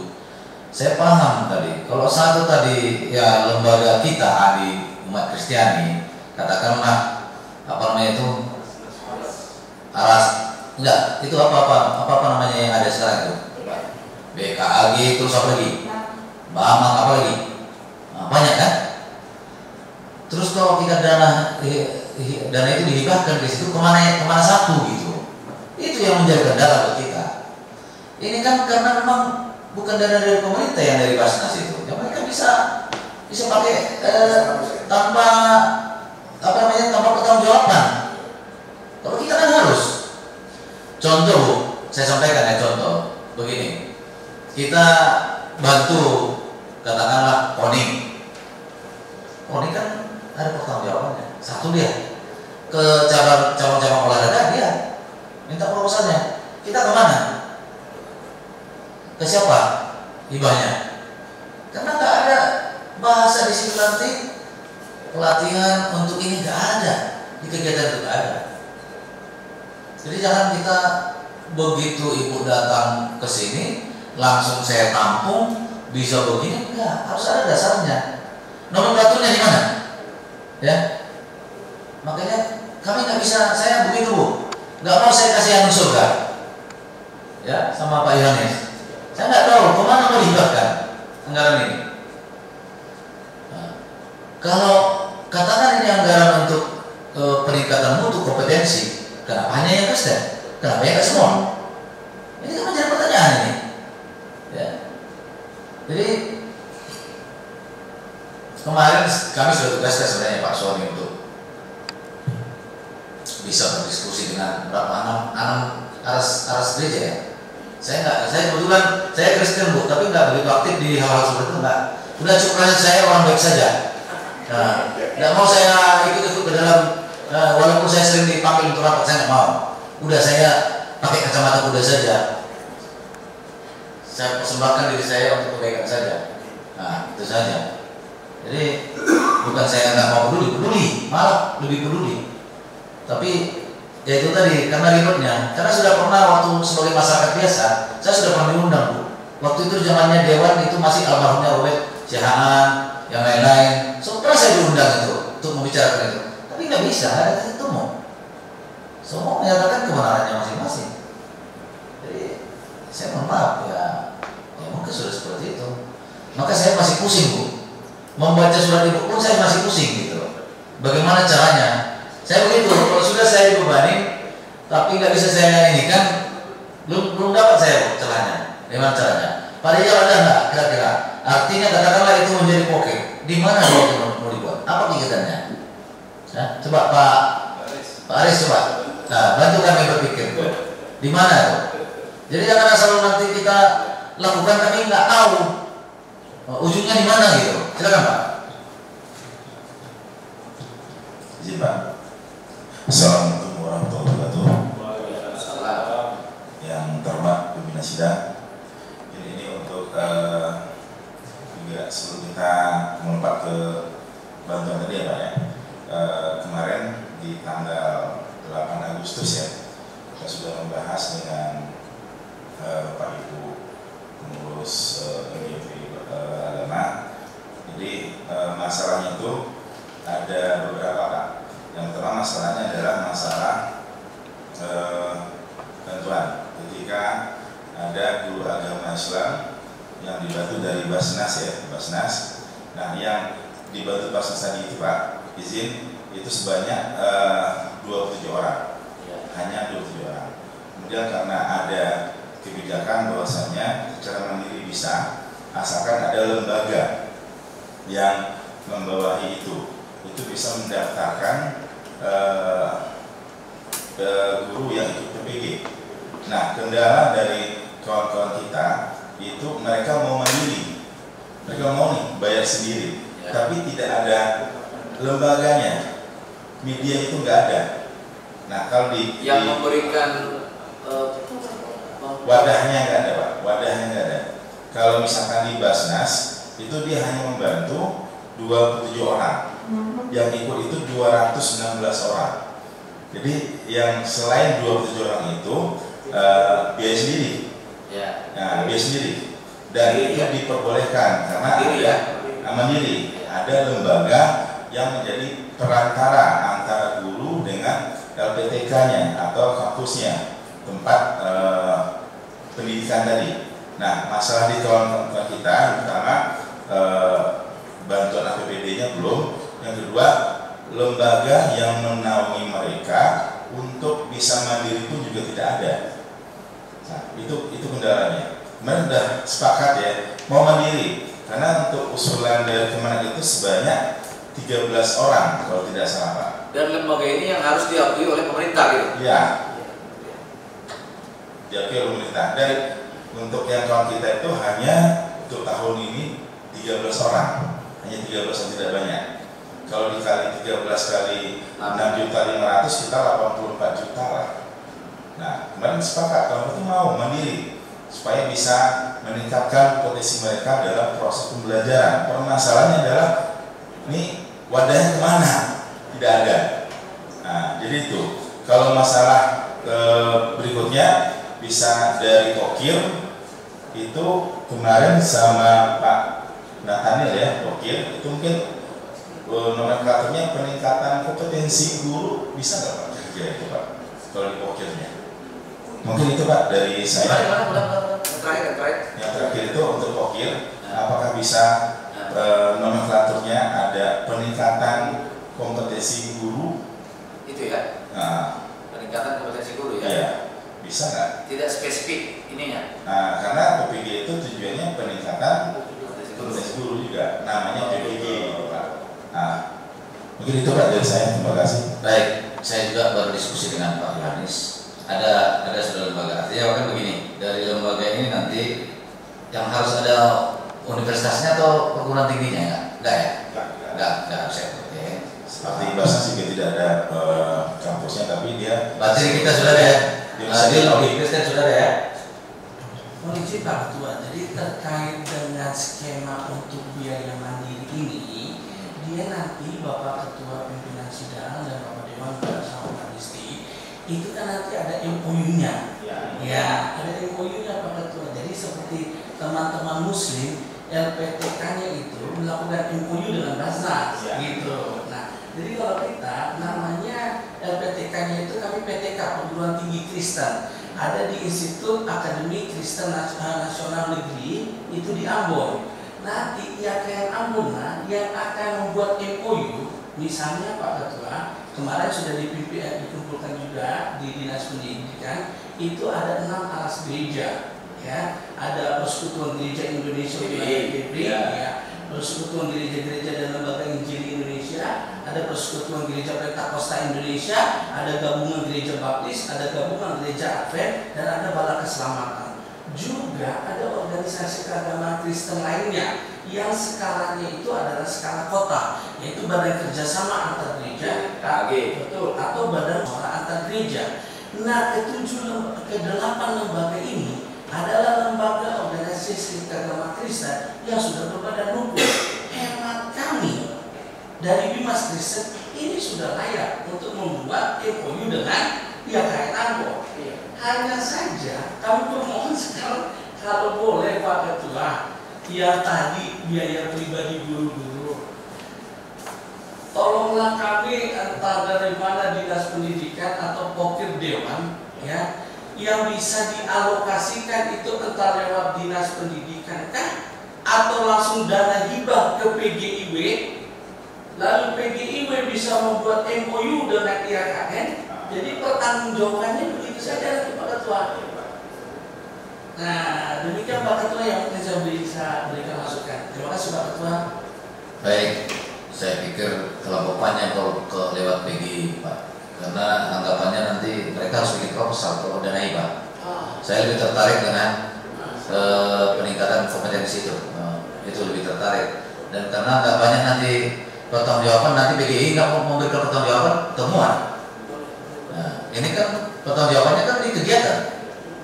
Saya paham tadi. Kalau satu tadi ya lembaga kita di umat Kristiani, katakanlah apa namanya itu aras enggak itu apa namanya yang ada sekarang itu BKAG terus apa lagi Bamang apa lagi banyak kan. Terus kalau kita dana itu dihibahkan ke situ kemana satu gitu, itu yang menjadi kendala buat kita. Ini kan karena memang bukan dana dari pemerintah yang dari Basnas itu, ya mereka bisa pakai tanpa tanpa pertanggungjawaban. Kalau kita kan harus. Contoh Bu, saya sampaikan ya contoh begini, kita bantu katakanlah Koning kan ada pertanggungjawabannya. Satu dia ke cabang-cabang olahraga dia minta proposalnya, kita kemana? Ke siapa hibahnya? Karena nggak ada bahasa di situ nanti pelatihan untuk ini nggak ada di kegiatan itu nggak ada. Jadi jangan kita begitu ibu datang ke sini langsung saya tampung bisa begini, enggak, harus ada dasarnya. Nomenklaturnya di mana? Ya, makanya kami nggak bisa, saya begitu Bu, nggak mau saya kasih anu surga, ya sama Pak Yohanes. Saya nggak tahu kemana mau dihibahkan anggaran ini. Nah, kalau katakan ini anggaran untuk peningkatan mutu kompetensi, kenapa hanya yang Kristen? Kenapa yang nggak semua? Ini kan menjadi pertanyaan ini. Ya. Jadi kemarin kami sudah tugaskan sebenarnya Pak Sony untuk bisa berdiskusi dengan berapa enam aras gereja ya. Saya kebetulan saya Kristen Bu, tapi nggak begitu aktif di hal-hal seperti itu nggak. Udah cukup saya orang baik saja. Nah, nggak mau saya ikut ke dalam, walaupun saya sering dipanggil untuk rapat, saya nggak mau. Udah saya pakai kacamata kuda saja. Saya persembahkan diri saya untuk kebaikan saja. Nah, itu saja. Jadi bukan saya nggak mau peduli, malah lebih peduli. Tapi ya itu tadi karena ribetnya, karena sudah pernah waktu sebagai masyarakat biasa, saya sudah pernah diundang Bu. Waktu itu zamannya Dewan itu masih almarhumnya Robert Sihaan, yang lain-lain. So, pernah saya diundang itu untuk membicarakan itu, tapi nggak bisa, ada titik temu. semua menyatakan kebenarannya masing-masing. Jadi saya mohon maaf ya mungkin sudah seperti itu. Maka saya masih pusing Bu, membaca surat ibu pun saya masih pusing gitu. Bagaimana caranya? Saya begitu, kalau sudah saya dibebani tapi nggak bisa saya ini kan belum dapat saya Bu celahnya. Gimana caranya? Padahal ada nggak kira-kira? Artinya katakanlah itu menjadi pocket. Di mana dia mau dibuat? Apa kegiatannya? Nah, coba Pak Aris coba. Nah, bantu kami berpikir. Di mana tuh? Jadi jangan asal nanti kita lakukan tapi nggak tahu ujungnya di mana gitu. Silakan Pak. Izin Pak. Assalamualaikum warahmatullahi wabarakatuh. Yang terhormat pimpinan sidang. Ini untuk juga sebelum kita melompat ke bantuan tadi ya Pak ya. Kemarin di tanggal 8 Agustus ya kita sudah membahas dengan Bapak Ibu pengurus agama. Jadi masalahnya itu ada beberapa Pak. Yang pertama masalahnya adalah masalah bantuan ketika ada guru agama Islam yang dibantu dari Basnas ya, Basnas. Nah yang dibantu Basnas tadi itu Pak, izin itu sebanyak 27 orang, hanya 27 orang. Kemudian karena ada kebijakan bahwasanya secara mandiri bisa, asalkan ada lembaga yang membawahi itu bisa mendaftarkan guru yang ikut PPG. Nah, kendala dari kawan-kawan kita itu mereka mau mandiri, mereka mau nih bayar sendiri, tapi tidak ada lembaganya, media itu nggak ada. Nah, kalau memberikan wadahnya nggak ada Pak, wadahnya nggak ada. Kalau misalkan di Basnas itu dia hanya membantu 27 orang, yang ikut itu 216 orang. Jadi yang selain 27 orang itu biaya sendiri, nah biaya sendiri, dan itu diperbolehkan karena ada mandiri, ada lembaga yang menjadi perantara antara guru dengan LPTK-nya atau kampusnya, tempat pendidikan tadi. Nah, masalah di kawan-kawan kita pertama bantuan APBD-nya belum. Yang kedua, lembaga yang menaungi mereka untuk bisa mandiri pun juga tidak ada. Nah, itu kendalanya. Kemarin sudah sepakat ya mau mandiri, karena untuk usulan dari Kemenak itu sebanyak 13 orang kalau tidak salah Pak. Dan lembaga ini yang harus diakui oleh pemerintah gitu. Iya. Diakui oleh pemerintah. Dan untuk yang kawan kita itu hanya untuk tahun ini 13 orang, hanya 13 yang tidak banyak. Kalau dikali 13 kali 6.500.000 kita 84 juta lah. Nah, kemarin sepakat kalau itu mau mandiri supaya bisa meningkatkan potensi mereka dalam proses pembelajaran. Permasalahannya adalah ini wadahnya kemana? Tidak ada. Nah, jadi itu. Kalau masalah berikutnya bisa dari Kokir itu kemarin sama Pak Nathaniel ya, Kokir itu mungkin nomenklaturnya peningkatan kompetensi guru bisa nggak Pak kerja itu Pak kalau di Kokirnya? Mungkin itu Pak dari saya. Terakhir. Yang terakhir itu untuk Kokir, apakah bisa nomenklaturnya ada peningkatan kompetensi guru? Itu ya. Nah, Peningkatan kompetensi guru ya. iya. Bisa nggak? Tidak spesifik ininya. Nah, karena PPG itu tujuannya peningkatan kompetensi guru juga, namanya PPG gitu Pak. Nah, mungkin itu Pak dari saya. Terima kasih. Baik, saya juga baru diskusi dengan Pak Yohanes. Ada sudah lembaga. Artinya kan begini, dari lembaga ini nanti yang harus ada universitasnya atau perguruan tingginya ya? Enggak ya? Enggak saya. Oke. Seperti bahasa juga tidak ada kampusnya, tapi dia. Berarti kita sudah ada ya? Di Kristen sudah ada ya? Mohon izin Pak Ketua, jadi terkait dengan skema untuk biaya mandiri ini, dia nanti Bapak Ketua Pimpinan Sidang dan Bapak Dewan bersama Pak Disti, itu kan nanti ada MOU-nya. Ya, ada MOU-nya Pak Ketua. Jadi seperti teman-teman Muslim, LPTK-nya itu melakukan MOU dengan Basnas, gitu. Nah, jadi kalau kita namanya LPTK-nya itu kami PTK, Perguruan Tinggi Kristen, ada di Institut Akademi Kristen Nasional Negeri itu di Ambon. Nanti IAKN Ambon yang akan membuat MOU, misalnya Pak Ketua, kemarin sudah dikumpulkan juga di Dinas Pendidikan, itu ada 6 alas gereja, ya, ada Persekutuan Gereja Indonesia PGB, ya, Persekutuan Gereja-Gereja dan Lembaga Injil Indonesia, ada Persekutuan Gereja Pentakosta Indonesia, ada Gabungan Gereja Baptis, ada Gabungan Gereja Advent, dan ada Bala Keselamatan. Juga ada organisasi keagamaan Kristen lainnya yang skalanya itu adalah skala kota, yaitu Badan Kerjasama Antar Gereja, betul, atau Badan Musyawarah Antar Gereja. Nah, ke-8 lembaga ini adalah lembaga organisasi keagamaan Kristen yang sudah berbadan hukum. Hemat kami dari Bimas Kristen ini sudah layak untuk membuat MOU dengan IAKN Ambon. Hanya saja kami bermohon sekarang, kalau boleh Pak Ketua, yang tadi biaya pribadi guru-guru, tolonglah kami entah dari mana Dinas Pendidikan atau Pokir Dewan, ya, yang bisa dialokasikan itu entah lewat Dinas Pendidikan kan, atau langsung dana hibah ke PGIW, lalu PGIW bisa membuat MOU dengan IAKN. Jadi pertanggungjawabannya begitu saja nanti Pak Ketua. Nah, demikian Pak Ketua yang mungkin saya bisa berikan masukan. Terima kasih Pak Ketua. Baik, saya pikir kelompokannya kalau lewat PGI Pak, karena anggapannya nanti mereka harus bikin proposal kalau dana hibah. Saya lebih tertarik dengan peningkatan kompetensi itu lebih tertarik. Dan karena anggapannya nanti pertanggungjawaban, nanti PGI nggak mau memberikan pertanggungjawaban temuan. Nah, ini kan pertanggungjawabannya kan di kegiatan.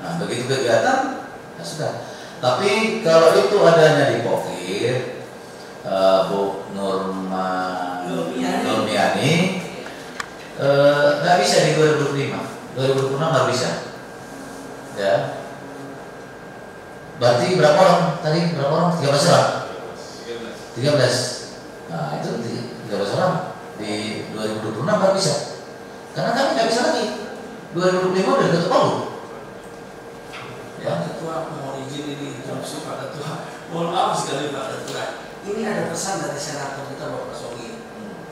Nah, begitu kegiatan, ya sudah. Tapi kalau itu adanya di Pokir, Bu Nurmiani, nggak bisa di 2025, 2026 nggak bisa. Ya. Berarti berapa orang tadi? Berapa orang? 13 orang. 13. Nah, itu 13 orang di 2026 nggak bisa. Karena kami nggak bisa lagi. 2025 udah ketuk palu. Pak Ketua, mohon izin ini interupsi Pak Ketua. Mohon maaf sekali Pak Ketua. Ini ada pesan dari senator kita Bapak Songhi.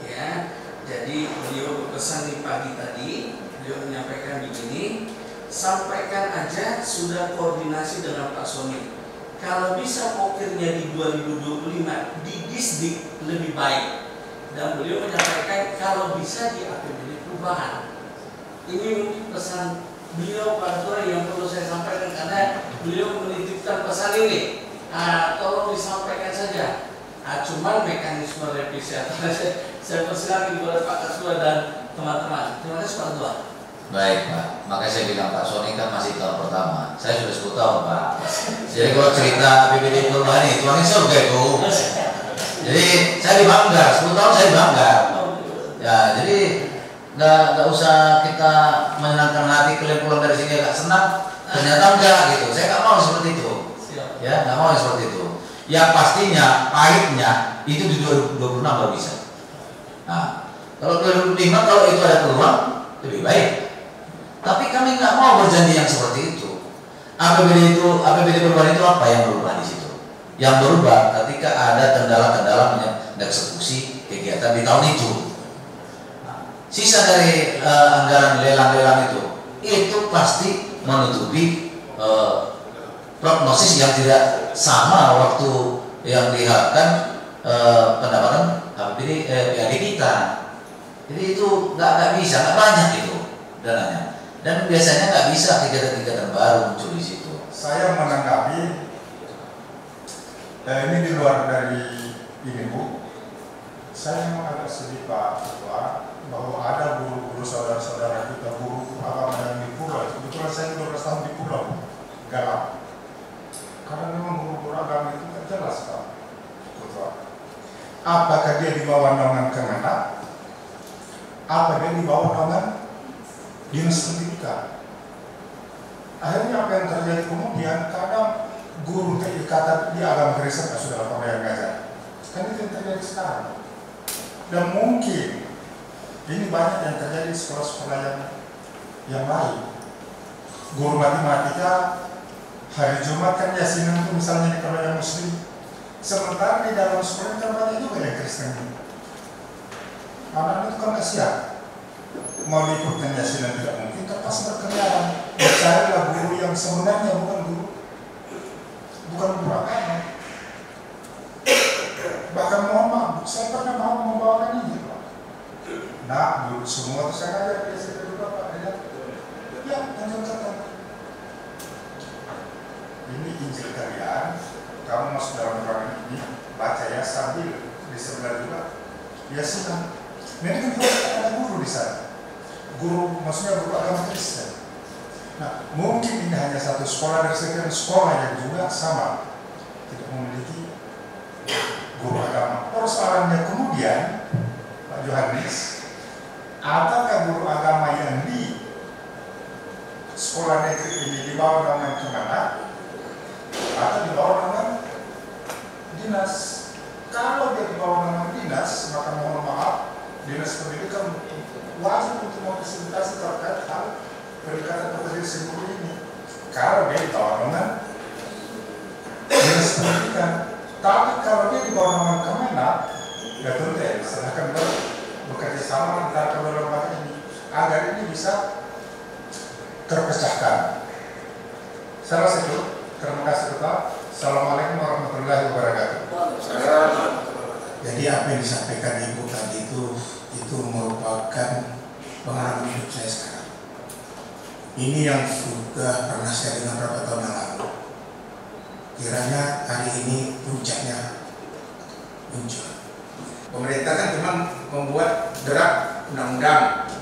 Ya, jadi beliau berpesan di pagi tadi, beliau menyampaikan begini, sampaikan aja sudah koordinasi dengan Pak Songhi. Kalau bisa pokirnya di 2025 di Disdik lebih baik. Dan beliau menyampaikan kalau bisa di APBD perubahan. Ini mungkin pesan beliau Pak Ketua yang perlu saya sampaikan karena beliau menitipkan pesan ini. Tolong disampaikan saja. Cuman mekanisme revisi saya persilakan kepada Pak Ketua dan teman-teman. Terima kasih Pak Ketua. Baik Pak, makanya saya bilang Pak Sony kan masih tahun pertama. Saya sudah 10 tahun Pak. Jadi kalau cerita APBD perubahan itu ini surga itu. Jadi saya dibangga, 10 tahun saya dibangga. Ya, jadi nggak usah kita menyenangkan hati kalian pulang dari sini agak senang. Ternyata enggak gitu. Saya nggak mau seperti itu. Ya, nggak mau seperti itu. Yang pastinya pahitnya itu di 2026 baru bisa. Nah, kalau 2025 kalau itu ada peluang lebih baik. Tapi kami nggak mau berjanji yang seperti itu. APBD perubahan itu apa yang berubah di situ? Yang berubah ketika ada kendala-kendala mengeksekusi kegiatan di tahun itu. Nah, sisa dari anggaran lelang-lelang itu pasti menutupi prognosis yang tidak sama waktu yang diharapkan pendapatan APBD PAD kita. Jadi itu nggak bisa, nggak banyak itu dananya. Dan biasanya nggak bisa kegiatan-kegiatan baru muncul di situ. Saya menanggapi ini di luar dari ini Bu. Saya memang agak sedih Pak Ketua bahwa ada guru-guru saudara-saudara kita guru agama yang di pulau. Kebetulan saya 12 tahun di pulau Galang. Karena memang guru-guru agama itu tidak jelas Pak Ketua. Apakah dia di bawah naungan Kemendak? Apa dia di bawah naungan Dinas Pendidikan? Akhirnya apa yang terjadi kemudian, kadang guru kata di agama Kristen sudah apa yang ngajar. Kan itu yang terjadi sekarang. Dan mungkin Ini banyak yang terjadi di sekolah-sekolah yang lain. Guru matematika hari Jumat kan yasinan itu misalnya di kalau yang muslim, sementara di dalam sekolah kan banyak juga yang Kristen. Anak itu kan kasihan, mau diikutkan yasinan tidak mungkin, terpaksa berkeliaran. Carilah guru yang sebenarnya bukan guru agama. Bahkan mohon maaf, saya pernah mau membawakan ini, Pak. Nah, dulu semua itu saya ngajar di SMP Bapak, ya, tanyakan. Ini Injil kalian, kamu masuk dalam ruangan ini, baca ya sambil di sebelah juga, ya sudah. Ini kan harus ada guru di sana. Guru, maksudnya guru agama Kristen. Nah, mungkin ini hanya satu sekolah dari sekian sekolah yang juga sama, tidak memiliki guru agama. Persoalannya kemudian, Pak Yohanes, apakah guru agama yang di sekolah negeri ini di bawah naungan Kemenak atau di bawah naungan dinas? Kalau dia di bawah naungan dinas, maka mohon maaf, dinas pendidikan wajib untuk memfasilitasi terkait hal peningkatan kompetensi guru ini. Kalau dia di bawah naungan dinas pendidikan, tapi kalau dia di bawah naungan Kemenak, ya tentu ya silahkan bekerja sama antara kedua lembaga ini agar ini bisa terpecahkan. Saya rasa itu. Terima kasih Bapak. Assalamualaikum warahmatullahi wabarakatuh. Jadi apa yang disampaikan Ibu tadi itu merupakan pengalaman hidup saya sekarang. Ini yang sudah pernah saya dengar beberapa tahun yang lalu. Kiranya hari ini puncaknya muncul. Pemerintah kan cuma membuat draft undang-undang.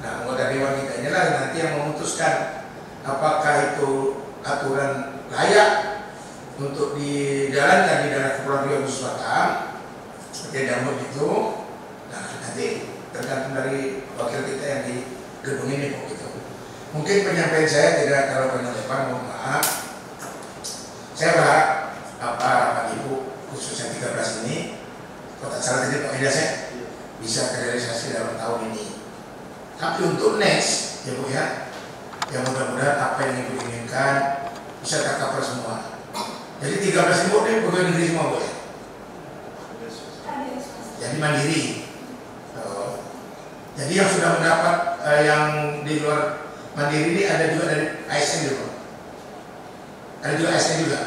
Nah, anggota dewan kita inilah nanti yang memutuskan apakah itu aturan layak untuk dijalankan di daerah Kepulauan Riau khusus Batam seperti Dambut itu. Nah, nanti tergantung dari wakil kita yang di gedung ini gitu. Mungkin penyampaian saya tidak terlalu banyak lebar, mohon maaf. Saya berharap rapat Ibu khususnya 13 ini Kota Salah tadi Pak Ilyas bisa terrealisasi dalam tahun ini. Tapi untuk next ya Bu ya, yang mudah-mudahan apa yang Ibu inginkan bisa tercover semua. Jadi 13 Ibu ini pegawai negeri semua Bu ya. Jadi mandiri. Jadi yang sudah mendapat yang di luar mandiri ini ada juga dari ASN juga. Ada juga ASN juga.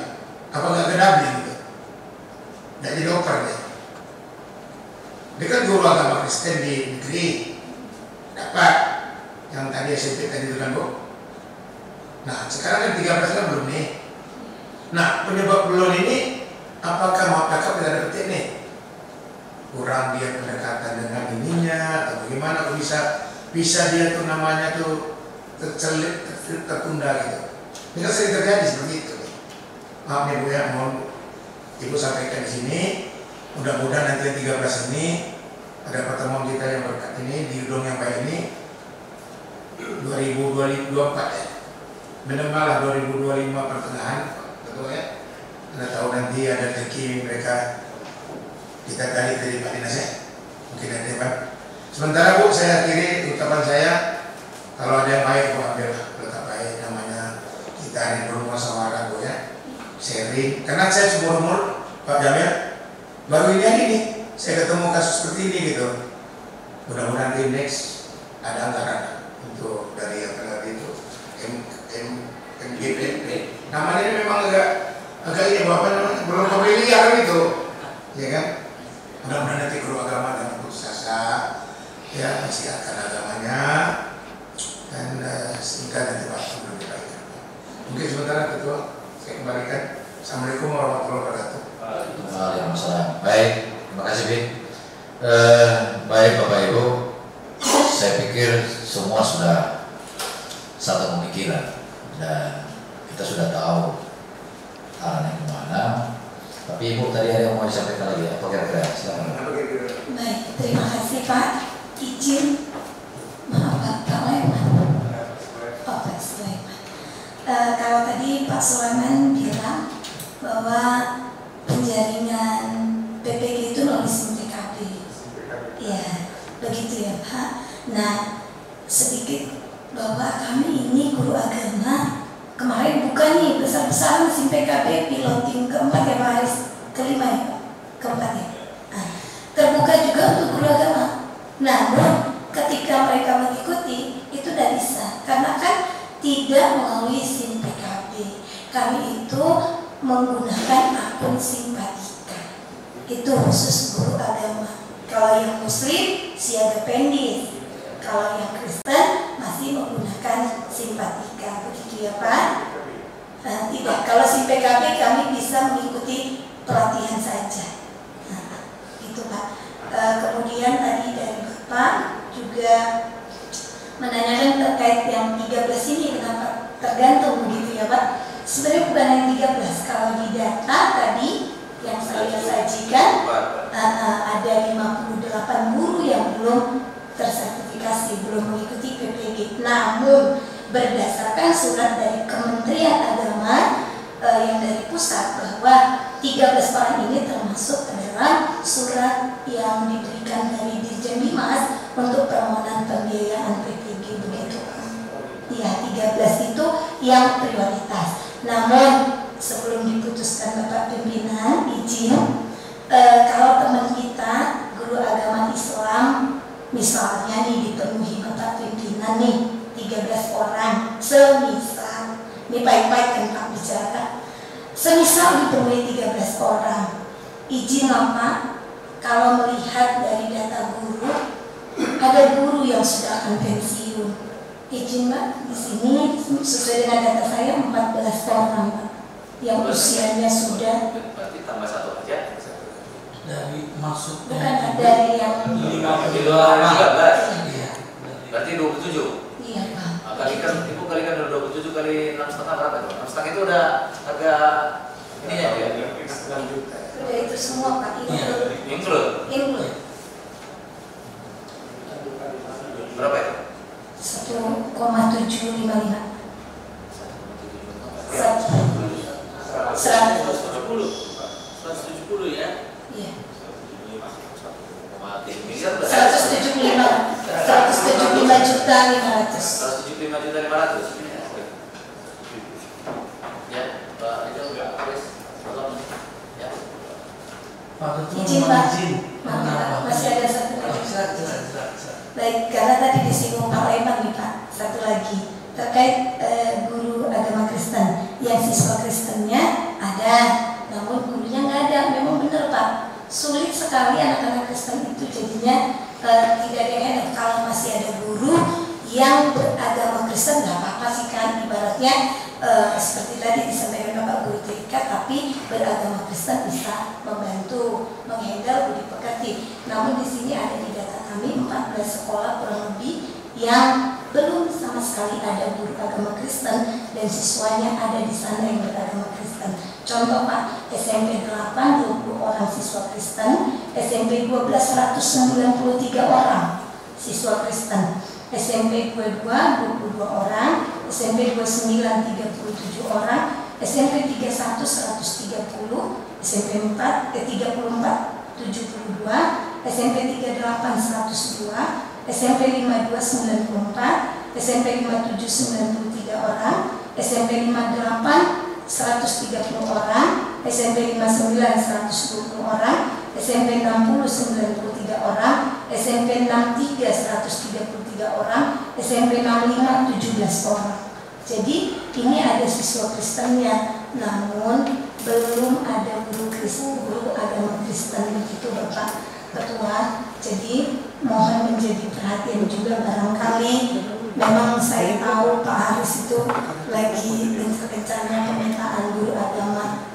Apa nggak kedabli gitu? Nggak jadi oper deh. Dia kan guru agama Kristen di negeri dapat yang tadi SMP tadi itu kan Bu. Nah sekarang kan 13 kan belum nih. Nah penyebab belum ini apakah mau cakap tidak ada petik nih? Kurang dia pendekatan dengan ininya atau bagaimana kok bisa dia tuh namanya tuh tertunda gitu. Ini kan sering terjadi seperti itu. Maaf nih Bu ya, mohon Ibu sampaikan di sini. Mudah-mudahan nanti 13 ini ada pertemuan kita yang berkat ini di gedung yang baik ini 2024 ya. Minimal lah 2025 pertengahan, betul ya. Anda tahu nanti ada rezeki mereka kita gali dari Pak Dinas ya. Mungkin ada Pak. Sementara Bu, saya akhiri ucapan saya. Kalau ada yang baik Bu ambil letak baik namanya kita ini bermusyawarah Bu ya. Sharing. Karena saya seumur umur Pak Jamil baru ini nih saya ketemu kasus seperti ini gitu. Mudah-mudahan di next ada anggaran untuk dari apa tadi itu MGPP. Namanya ini memang agak ini apa namanya belum familiar gitu, ya kan? Mudah-mudahan nanti guru agama dan putus asa ya masih akan agamanya dan sehingga nanti waktu belum dibagikan. Mungkin sementara Ketua saya kembalikan. Assalamualaikum warahmatullahi wabarakatuh. Waalaikumsalam. Baik, terima kasih Bi. Baik Bapak Ibu, saya pikir semua sudah satu pemikiran dan kita sudah tahu arahnya kemana. Tapi Ibu tadi ada yang mau disampaikan lagi apa kira-kira? Silakan. Baik, terima kasih Pak. Izin, maaf Pak Sulaiman. Oh Pak Sulaiman. Kalau tadi Pak Sulaiman bilang bahwa penjaringan PPG itu melalui SIM TKB. Ya, begitu ya Pak. Pak. Nah, sedikit bahwa kami ini guru agama kemarin bukan nih besar-besaran SIM PKB piloting keempat ya Pak Haris, kelima ya Pak, keempat ya. Nah, terbuka juga untuk guru agama. Namun ketika mereka mengikuti itu tidak bisa karena kan tidak melalui SIM PKB. Kami itu menggunakan akun Simpatika. Itu khusus guru agama. Kalau yang Muslim siaga pendis. Kalau yang Kristen masih menggunakan Simpatika, begitu ya Pak? Tidak, kalau SIM PKB kami bisa mengikuti pelatihan saja. Nah, itu Pak. Kemudian tadi dari Bapak juga menanyakan terkait yang 13 ini kenapa tergantung begitu ya Pak? Sebenarnya bukan yang 13. Kalau di data tadi yang saya sajikan ada 58 guru yang belum tersertifikasi, belum mengikuti PPG. Namun berdasarkan surat dari Kementerian Agama yang dari pusat bahwa 13 orang ini termasuk ke dalam surat yang diberikan dari Dirjen Bimas untuk permohonan pembiayaan PPG begitu. Ya, 13 itu yang prioritas. Namun sebelum diputuskan Bapak Pimpinan izin kalau teman kita guru agama Islam misalnya nih dipenuhi Bapak Pimpinan nih 13 orang, semisal ini baik-baik kan Pak bicara, semisal dipenuhi 13 orang, izin Pak kalau melihat dari data guru ada guru yang sudah akan pensiun, izin Pak di sini sesuai dengan data saya 14 orang Pak yang usianya sudah berarti tambah satu aja. Dari maksudnya bukan dari yang 13. Iya. Berarti 27. Iya Pak. Kalikan 27 kali 6,5 berapa tuh? 6,5 itu udah harga ini ya dia. Udah itu semua Pak, Include. Berapa itu? 1,755. 170 ya. Iya. 175.500. Ya, Pak itu enggak habis. Ya. Pak Ketua Izin Pak. izin. Masih ada satu lagi. Baik, karena tadi disinggung Pak Leman nih Pak. Satu lagi terkait guru agama Kristen. Yang siswa Kristennya ada, namun gurunya nggak ada. Memang benar Pak. Sulit sekali anak-anak Kristen itu jadinya tidak ada yang enak. Kalau masih ada guru yang beragama Kristen nggak apa-apa sih kan, ibaratnya seperti tadi disampaikan Bapak Guru TK, tapi beragama Kristen bisa membantu menghandle budi pekerti. Namun di sini ada di data kami 14 sekolah kurang lebih yang belum sama sekali ada guru agama Kristen dan siswanya ada di sana yang beragama Kristen. Contoh Pak, SMP 8 20 orang siswa Kristen, SMP 12 193 orang siswa Kristen, SMP 22 22 orang, SMP 29 37 orang, SMP 31 130, SMP 34 72, SMP 38 102, SMP 52 94, SMP 57 93 orang, SMP 58 130 orang, SMP 59 120 orang, SMP 60 93 orang, SMP 63 133 orang, SMP 65 17 orang. Jadi ini ada siswa Kristennya, namun belum ada guru Kristen, guru agama Kristen begitu Bapak Ketua. Jadi mohon menjadi perhatian juga, barangkali memang saya tahu Pak Haris itu lagi gencar-gencarnya pemetaan guru agama.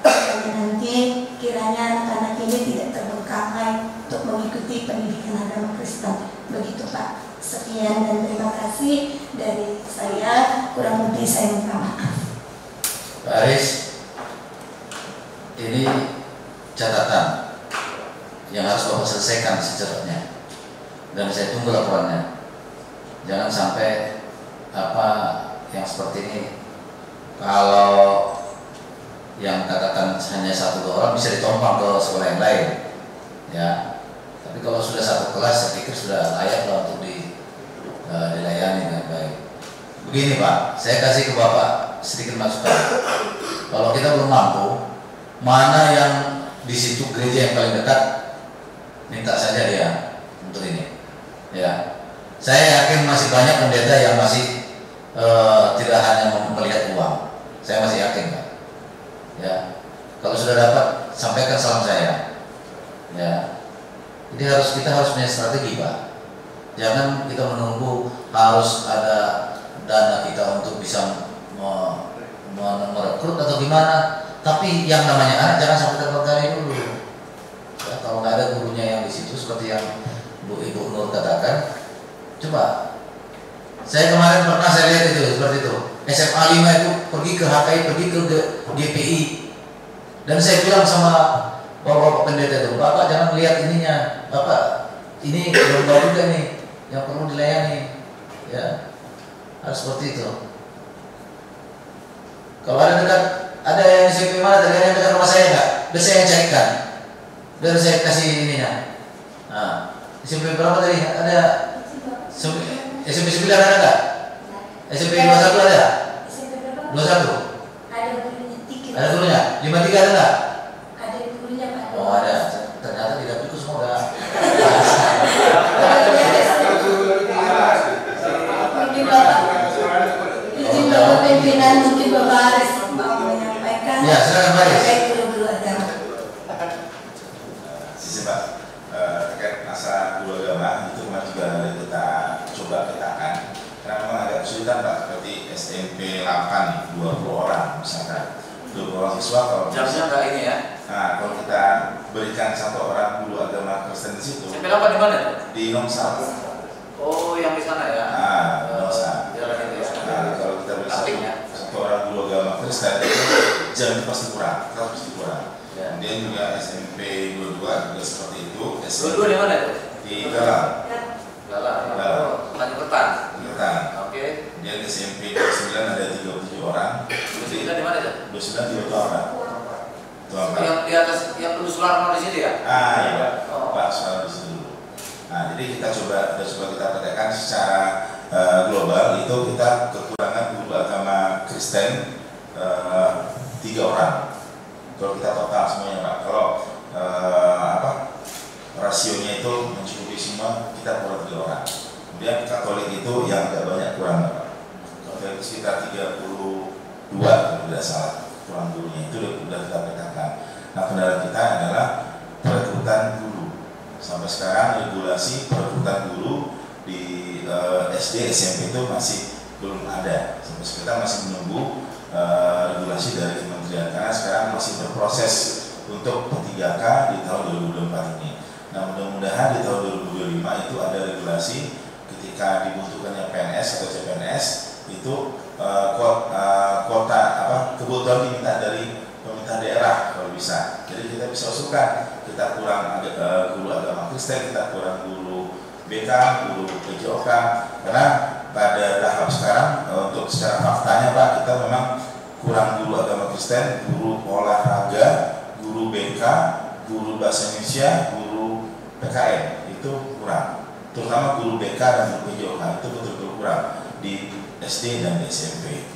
Nanti kiranya anak-anak ini tidak terbengkalai untuk mengikuti pendidikan agama Kristen. Begitu Pak. Sekian dan terima kasih dari saya, kurang lebih saya minta maaf. Pak Haris, ini catatan yang harus Bapak selesaikan secepatnya, dan saya tunggu laporannya. Jangan sampai apa yang seperti ini, kalau yang katakan hanya 1-2 orang bisa ditompang ke sekolah yang lain, ya. Tapi kalau sudah satu kelas, saya pikir sudah layak lah untuk dilayani dengan baik. Begini Pak, saya kasih ke Bapak sedikit masukan. Kalau kita belum mampu, mana yang di situ gereja yang paling dekat, minta saja dia untuk ini. Ya, saya yakin masih banyak pendeta yang masih tidak hanya melihat uang. Saya masih yakin Pak. Ya, kalau sudah dapat, sampaikan salam saya. Ya, jadi kita harus punya strategi Pak. Jangan kita menunggu harus ada dana kita untuk bisa merekrut atau gimana. Tapi yang namanya anak jangan sampai terbengkalai dulu. Ya, kalau nggak ada gurunya yang di situ seperti yang Ibu Nur katakan, coba. Saya kemarin pernah saya lihat itu seperti itu. SMA 5 itu pergi ke HKI, pergi ke GPI, dan saya bilang sama bapak pendeta itu, Bapak jangan lihat ininya, Bapak ini belum juga nih yang perlu dilayani. Ya, harus seperti itu. Kalau ada dekat, ada yang SMP mana tadi yang dekat rumah saya enggak? Biar saya carikan, biar saya kasih ininya. Nah, SMP berapa tadi? Ada SMP 9 ada enggak? SMP 21 ada? SMP berapa? 21? Ada gurunya 3. Ada gurunya? 53 ada enggak? Ada gurunya Pak. Oh ada, ternyata tidak itu semua udah. Mungkin Bapak pimpinan, mungkin Bapak Haris mau menyampaikan. Ya, silakan Pak Haris. Baik guru-guru agama. Sisi Pak, terkait masa guru agama itu memang juga kita coba petakan. Karena memang agak kesulitan Pak, seperti SMP 8 20 orang misalkan. 20 orang siswa kalau jamnya enggak ini ya. Nah, kalau kita berikan satu orang guru agama Kristen di situ. SMP 8 di mana? Di Nongsa. Oh, yang di sana ya. Nah, Nongsa. Jalan itu ya. Nah, kalau kita beri satu orang guru agama Kristen itu jamnya pasti kurang, pasti kurang. Ya. Kemudian juga SMP 22 juga seperti itu. Dua di mana itu? Di Galang. Galang. Galang. Lanjutan. Galang. Oke. Kemudian SMP 29 ada 37 orang. Jadi di mana itu? 29 32 orang. Yang di atas yang dulu Sularno di situ ya? Ah iya, Oh. Pak Sularno di situ. Nah, jadi kita coba kita petakan secara global itu kita kekurangan guru agama Kristen 3 orang. Kalau kita total semuanya Pak, kalau rasionya itu mencukupi semua, kita kurang 3 orang. Kemudian Katolik itu yang agak banyak kurang Pak. Katolik itu sekitar 32 kalau tidak salah kurang gurunya, itu sudah kita petakan. Nah, kendala kita adalah perekrutan guru. Sampai sekarang regulasi perekrutan guru di SD SMP itu masih belum ada. Sampai sekarang masih menunggu regulasi dari kementerian, karena sekarang masih berproses untuk P3K di tahun 2024 ini. Nah, mudah-mudahan di tahun 2025 itu ada regulasi ketika dibutuhkannya PNS atau CPNS itu kebutuhan diminta dari pemerintah daerah kalau bisa. Jadi kita bisa usulkan, kita kurang guru agama Kristen, kita kurang guru BK, guru PJOK, karena pada tahap sekarang untuk secara faktanya Pak, kita memang kurang guru agama Kristen, guru olahraga, guru BK, guru bahasa Indonesia, guru PKN itu kurang. Terutama guru BK dan guru PJOK itu betul-betul kurang di SD dan di SMP.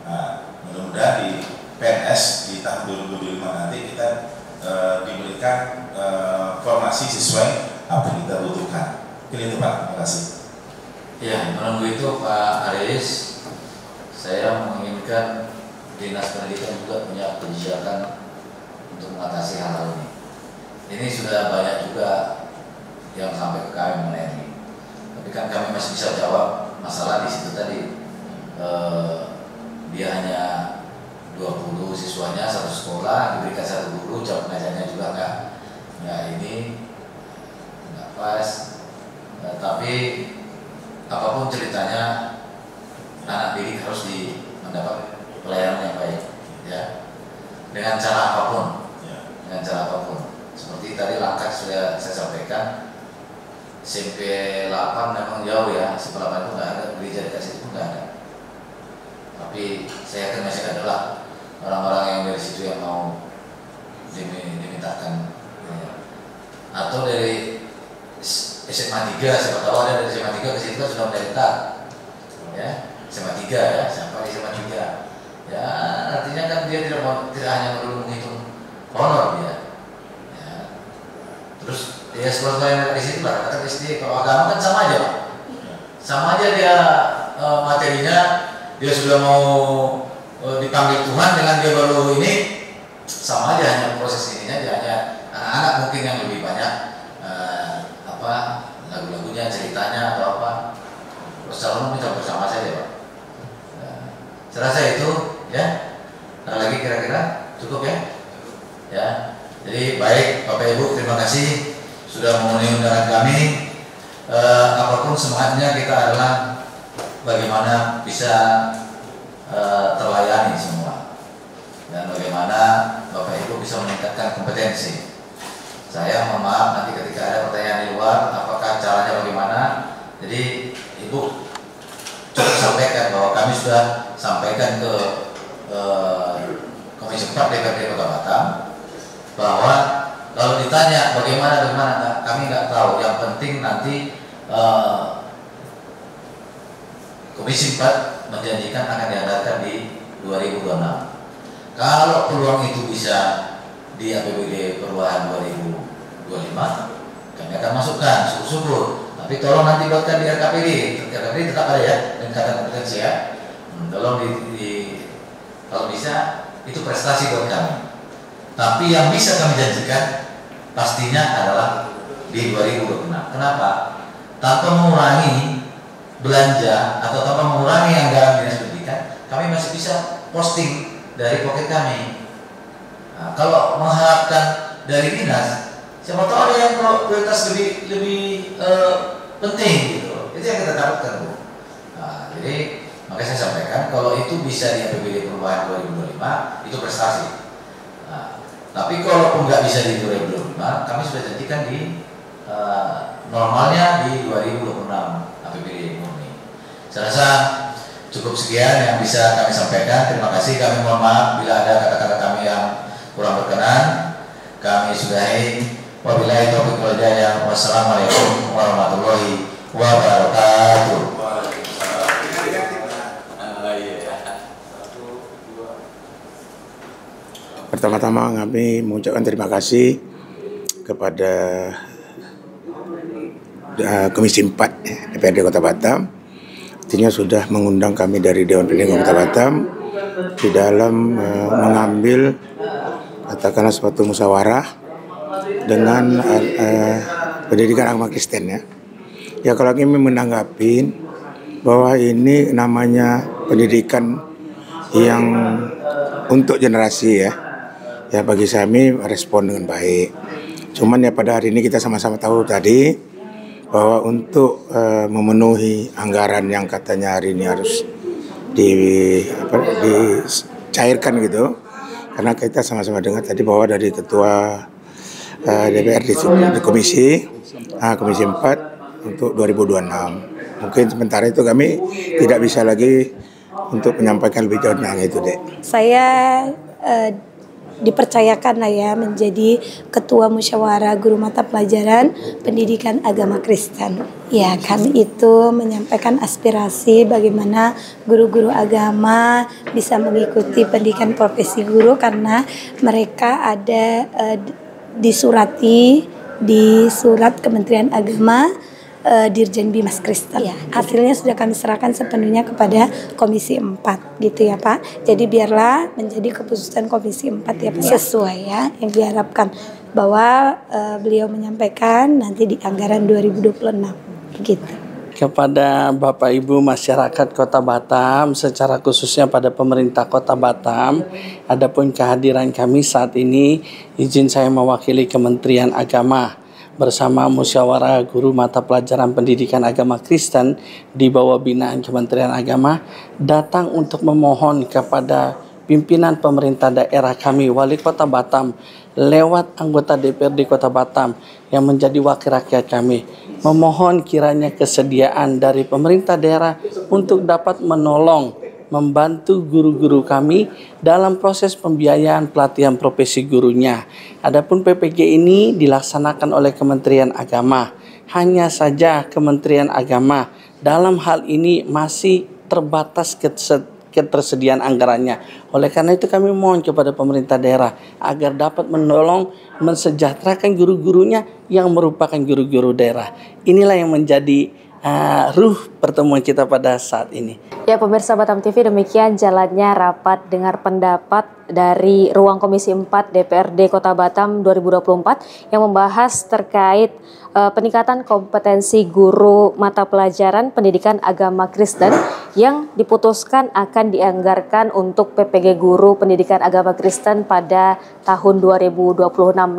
Nah, mudah-mudahan di PNS di tahun 2025 nanti kita diberikan formasi sesuai apa yang kita butuhkan. Mungkin itu Pak, terima kasih. Ya, menunggu itu Pak Haris, saya menginginkan Dinas Pendidikan juga punya kebijakan untuk mengatasi hal ini. Ini sudah banyak juga yang sampai ke kami mengenai ini. Tapi kan kami masih bisa jawab masalah di situ tadi. Dia hanya 20 siswanya satu sekolah, diberikan satu guru, jam pengajarnya juga nggak pas. Tapi apapun ceritanya, anak didik harus mendapat pelayanan yang baik, ya, dengan cara apapun, Seperti tadi langkah sudah saya sampaikan, SMP 8 memang jauh ya, SMP 8 itu nggak ada, gereja dekat situ nggak ada. Tapi saya yakin masih adalah orang-orang yang dari situ yang mau dimintakan, ya. Atau dari SMA 3, siapa tahu ada dari SMA 3 ke situ kan sudah mendaftar. Ya, SMA 3 ya, sampai SMA 3. Ya, artinya kan dia tidak hanya melulu menghitung honor dia. Ya. Terus dia sekolah yang dari situ lah, kata SD. Kalau agama kan sama aja, Pak. Sama aja dia materinya, dia sudah mau dipanggil Tuhan dengan dia baru ini, sama aja, hanya proses ininya aja. Hanya anak-anak mungkin yang lebih banyak lagu-lagunya, ceritanya atau apa. Terus calon kita bersama saja, Pak. Saya rasa itu ya. Nah, lagi kira-kira cukup ya. Ya. Jadi baik Bapak Ibu, terima kasih sudah memenuhi undangan kami. Apapun semangatnya kita adalah bagaimana bisa terlayani semua dan bagaimana Bapak Ibu bisa meningkatkan kompetensi. Saya mohon maaf nanti ketika ada pertanyaan di luar, apakah caranya bagaimana. Jadi Ibu cukup sampaikan bahwa kami sudah sampaikan ke Komisi 4 DPRD Kota Batam bahwa kalau ditanya bagaimana kami nggak tahu. Yang penting nanti Komisi 4 menjanjikan akan dianggarkan di 2026. Kalau peluang itu bisa di APBD perubahan 2025, kami akan masukkan syukur-syukur. Tapi tolong nanti buatkan di RKPD. RKPD tetap ada ya, peningkatan kompetensi ya. Tolong kalau bisa itu prestasi buat kami. Tapi yang bisa kami janjikan pastinya adalah di 2026. Kenapa? Tanpa mengurangi belanja atau tanpa mengurangi anggaran dinas pendidikan, kami masih bisa posting dari pocket kami. Nah, kalau mengharapkan dari dinas, siapa tahu ada yang prioritas lebih penting gitu. Itu yang kita takutkan, Bu. Nah, jadi makanya saya sampaikan kalau itu bisa di APBD perubahan 2025 itu prestasi. Nah, tapi kalau nggak bisa di 2025, kami sudah janjikan di normalnya di 2026 APBD murni. Saya rasa cukup sekian yang bisa kami sampaikan. Terima kasih. Kami mohon maaf bila ada kata-kata kami yang kurang berkenan. Kami sudahi. Wabillahi taufiq wal hidayah. Wassalamualaikum warahmatullahi wabarakatuh. Pertama-tama kami mengucapkan terima kasih kepada Komisi 4 DPRD Kota Batam. Artinya sudah mengundang kami dari Dewan Pendidikan Kota Batam di dalam mengambil katakanlah suatu musyawarah dengan pendidikan agama Kristen ya. Ya kalau kami menanggapi bahwa ini namanya pendidikan yang untuk generasi ya. Ya bagi kami respon dengan baik. Cuman ya pada hari ini kita sama-sama tahu tadi bahwa untuk memenuhi anggaran yang katanya hari ini harus dicairkan gitu. Karena kita sama-sama dengar tadi bahwa dari Ketua DPR di Komisi 4 untuk 2026. Mungkin sementara itu kami tidak bisa lagi untuk menyampaikan lebih jauh tentang itu, Dek. Saya dipercayakan lah ya menjadi Ketua Musyawarah Guru Mata Pelajaran Pendidikan Agama Kristen. Ya, kami itu menyampaikan aspirasi bagaimana guru-guru agama bisa mengikuti pendidikan profesi guru karena mereka ada disurati di surat Kementerian Agama Dirjen Bimas Kristen. Ya, hasilnya sudah kami serahkan sepenuhnya kepada Komisi 4 gitu ya Pak. Jadi biarlah menjadi keputusan Komisi 4 ya Pak. Sesuai ya yang diharapkan bahwa beliau menyampaikan nanti di anggaran 2026 gitu. Kepada Bapak Ibu masyarakat Kota Batam, secara khususnya pada pemerintah Kota Batam, adapun kehadiran kami saat ini, izin saya mewakili Kementerian Agama bersama Musyawarah Guru Mata Pelajaran Pendidikan Agama Kristen di bawah binaan Kementerian Agama datang untuk memohon kepada pimpinan pemerintah daerah kami, Wali Kota Batam, lewat anggota DPRD Kota Batam yang menjadi wakil rakyat kami, memohon kiranya kesediaan dari pemerintah daerah untuk dapat menolong, membantu guru-guru kami dalam proses pembiayaan pelatihan profesi gurunya. Adapun PPG ini dilaksanakan oleh Kementerian Agama hanya saja Kementerian Agama dalam hal ini masih terbatas ketersediaan anggarannya. Oleh karena itu kami mohon kepada pemerintah daerah agar dapat menolong mensejahterakan guru-gurunya yang merupakan guru-guru daerah. Inilah yang menjadi ruh pertemuan kita pada saat ini. Ya pemirsa Batam TV, demikian jalannya rapat dengar pendapat dari Ruang Komisi 4 DPRD Kota Batam 2024 yang membahas terkait peningkatan kompetensi guru mata pelajaran pendidikan agama Kristen yang diputuskan akan dianggarkan untuk PPG Guru Pendidikan Agama Kristen pada tahun 2026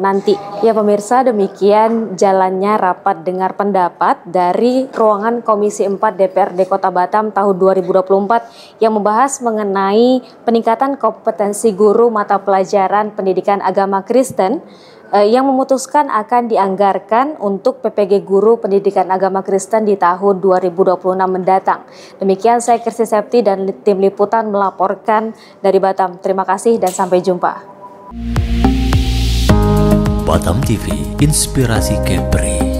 nanti. Ya pemirsa, demikian jalannya rapat dengar pendapat dari Ruangan Komisi 4 DPRD Kota Batam tahun 2024 yang membahas mengenai peningkatan kompetensi guru mata pelajaran pendidikan agama Kristen yang memutuskan akan dianggarkan untuk PPG Guru Pendidikan Agama Kristen di tahun 2026 mendatang. Demikian saya Kirsti Septi dan tim liputan melaporkan dari Batam. Terima kasih dan sampai jumpa. Batam TV, inspirasi Kepri.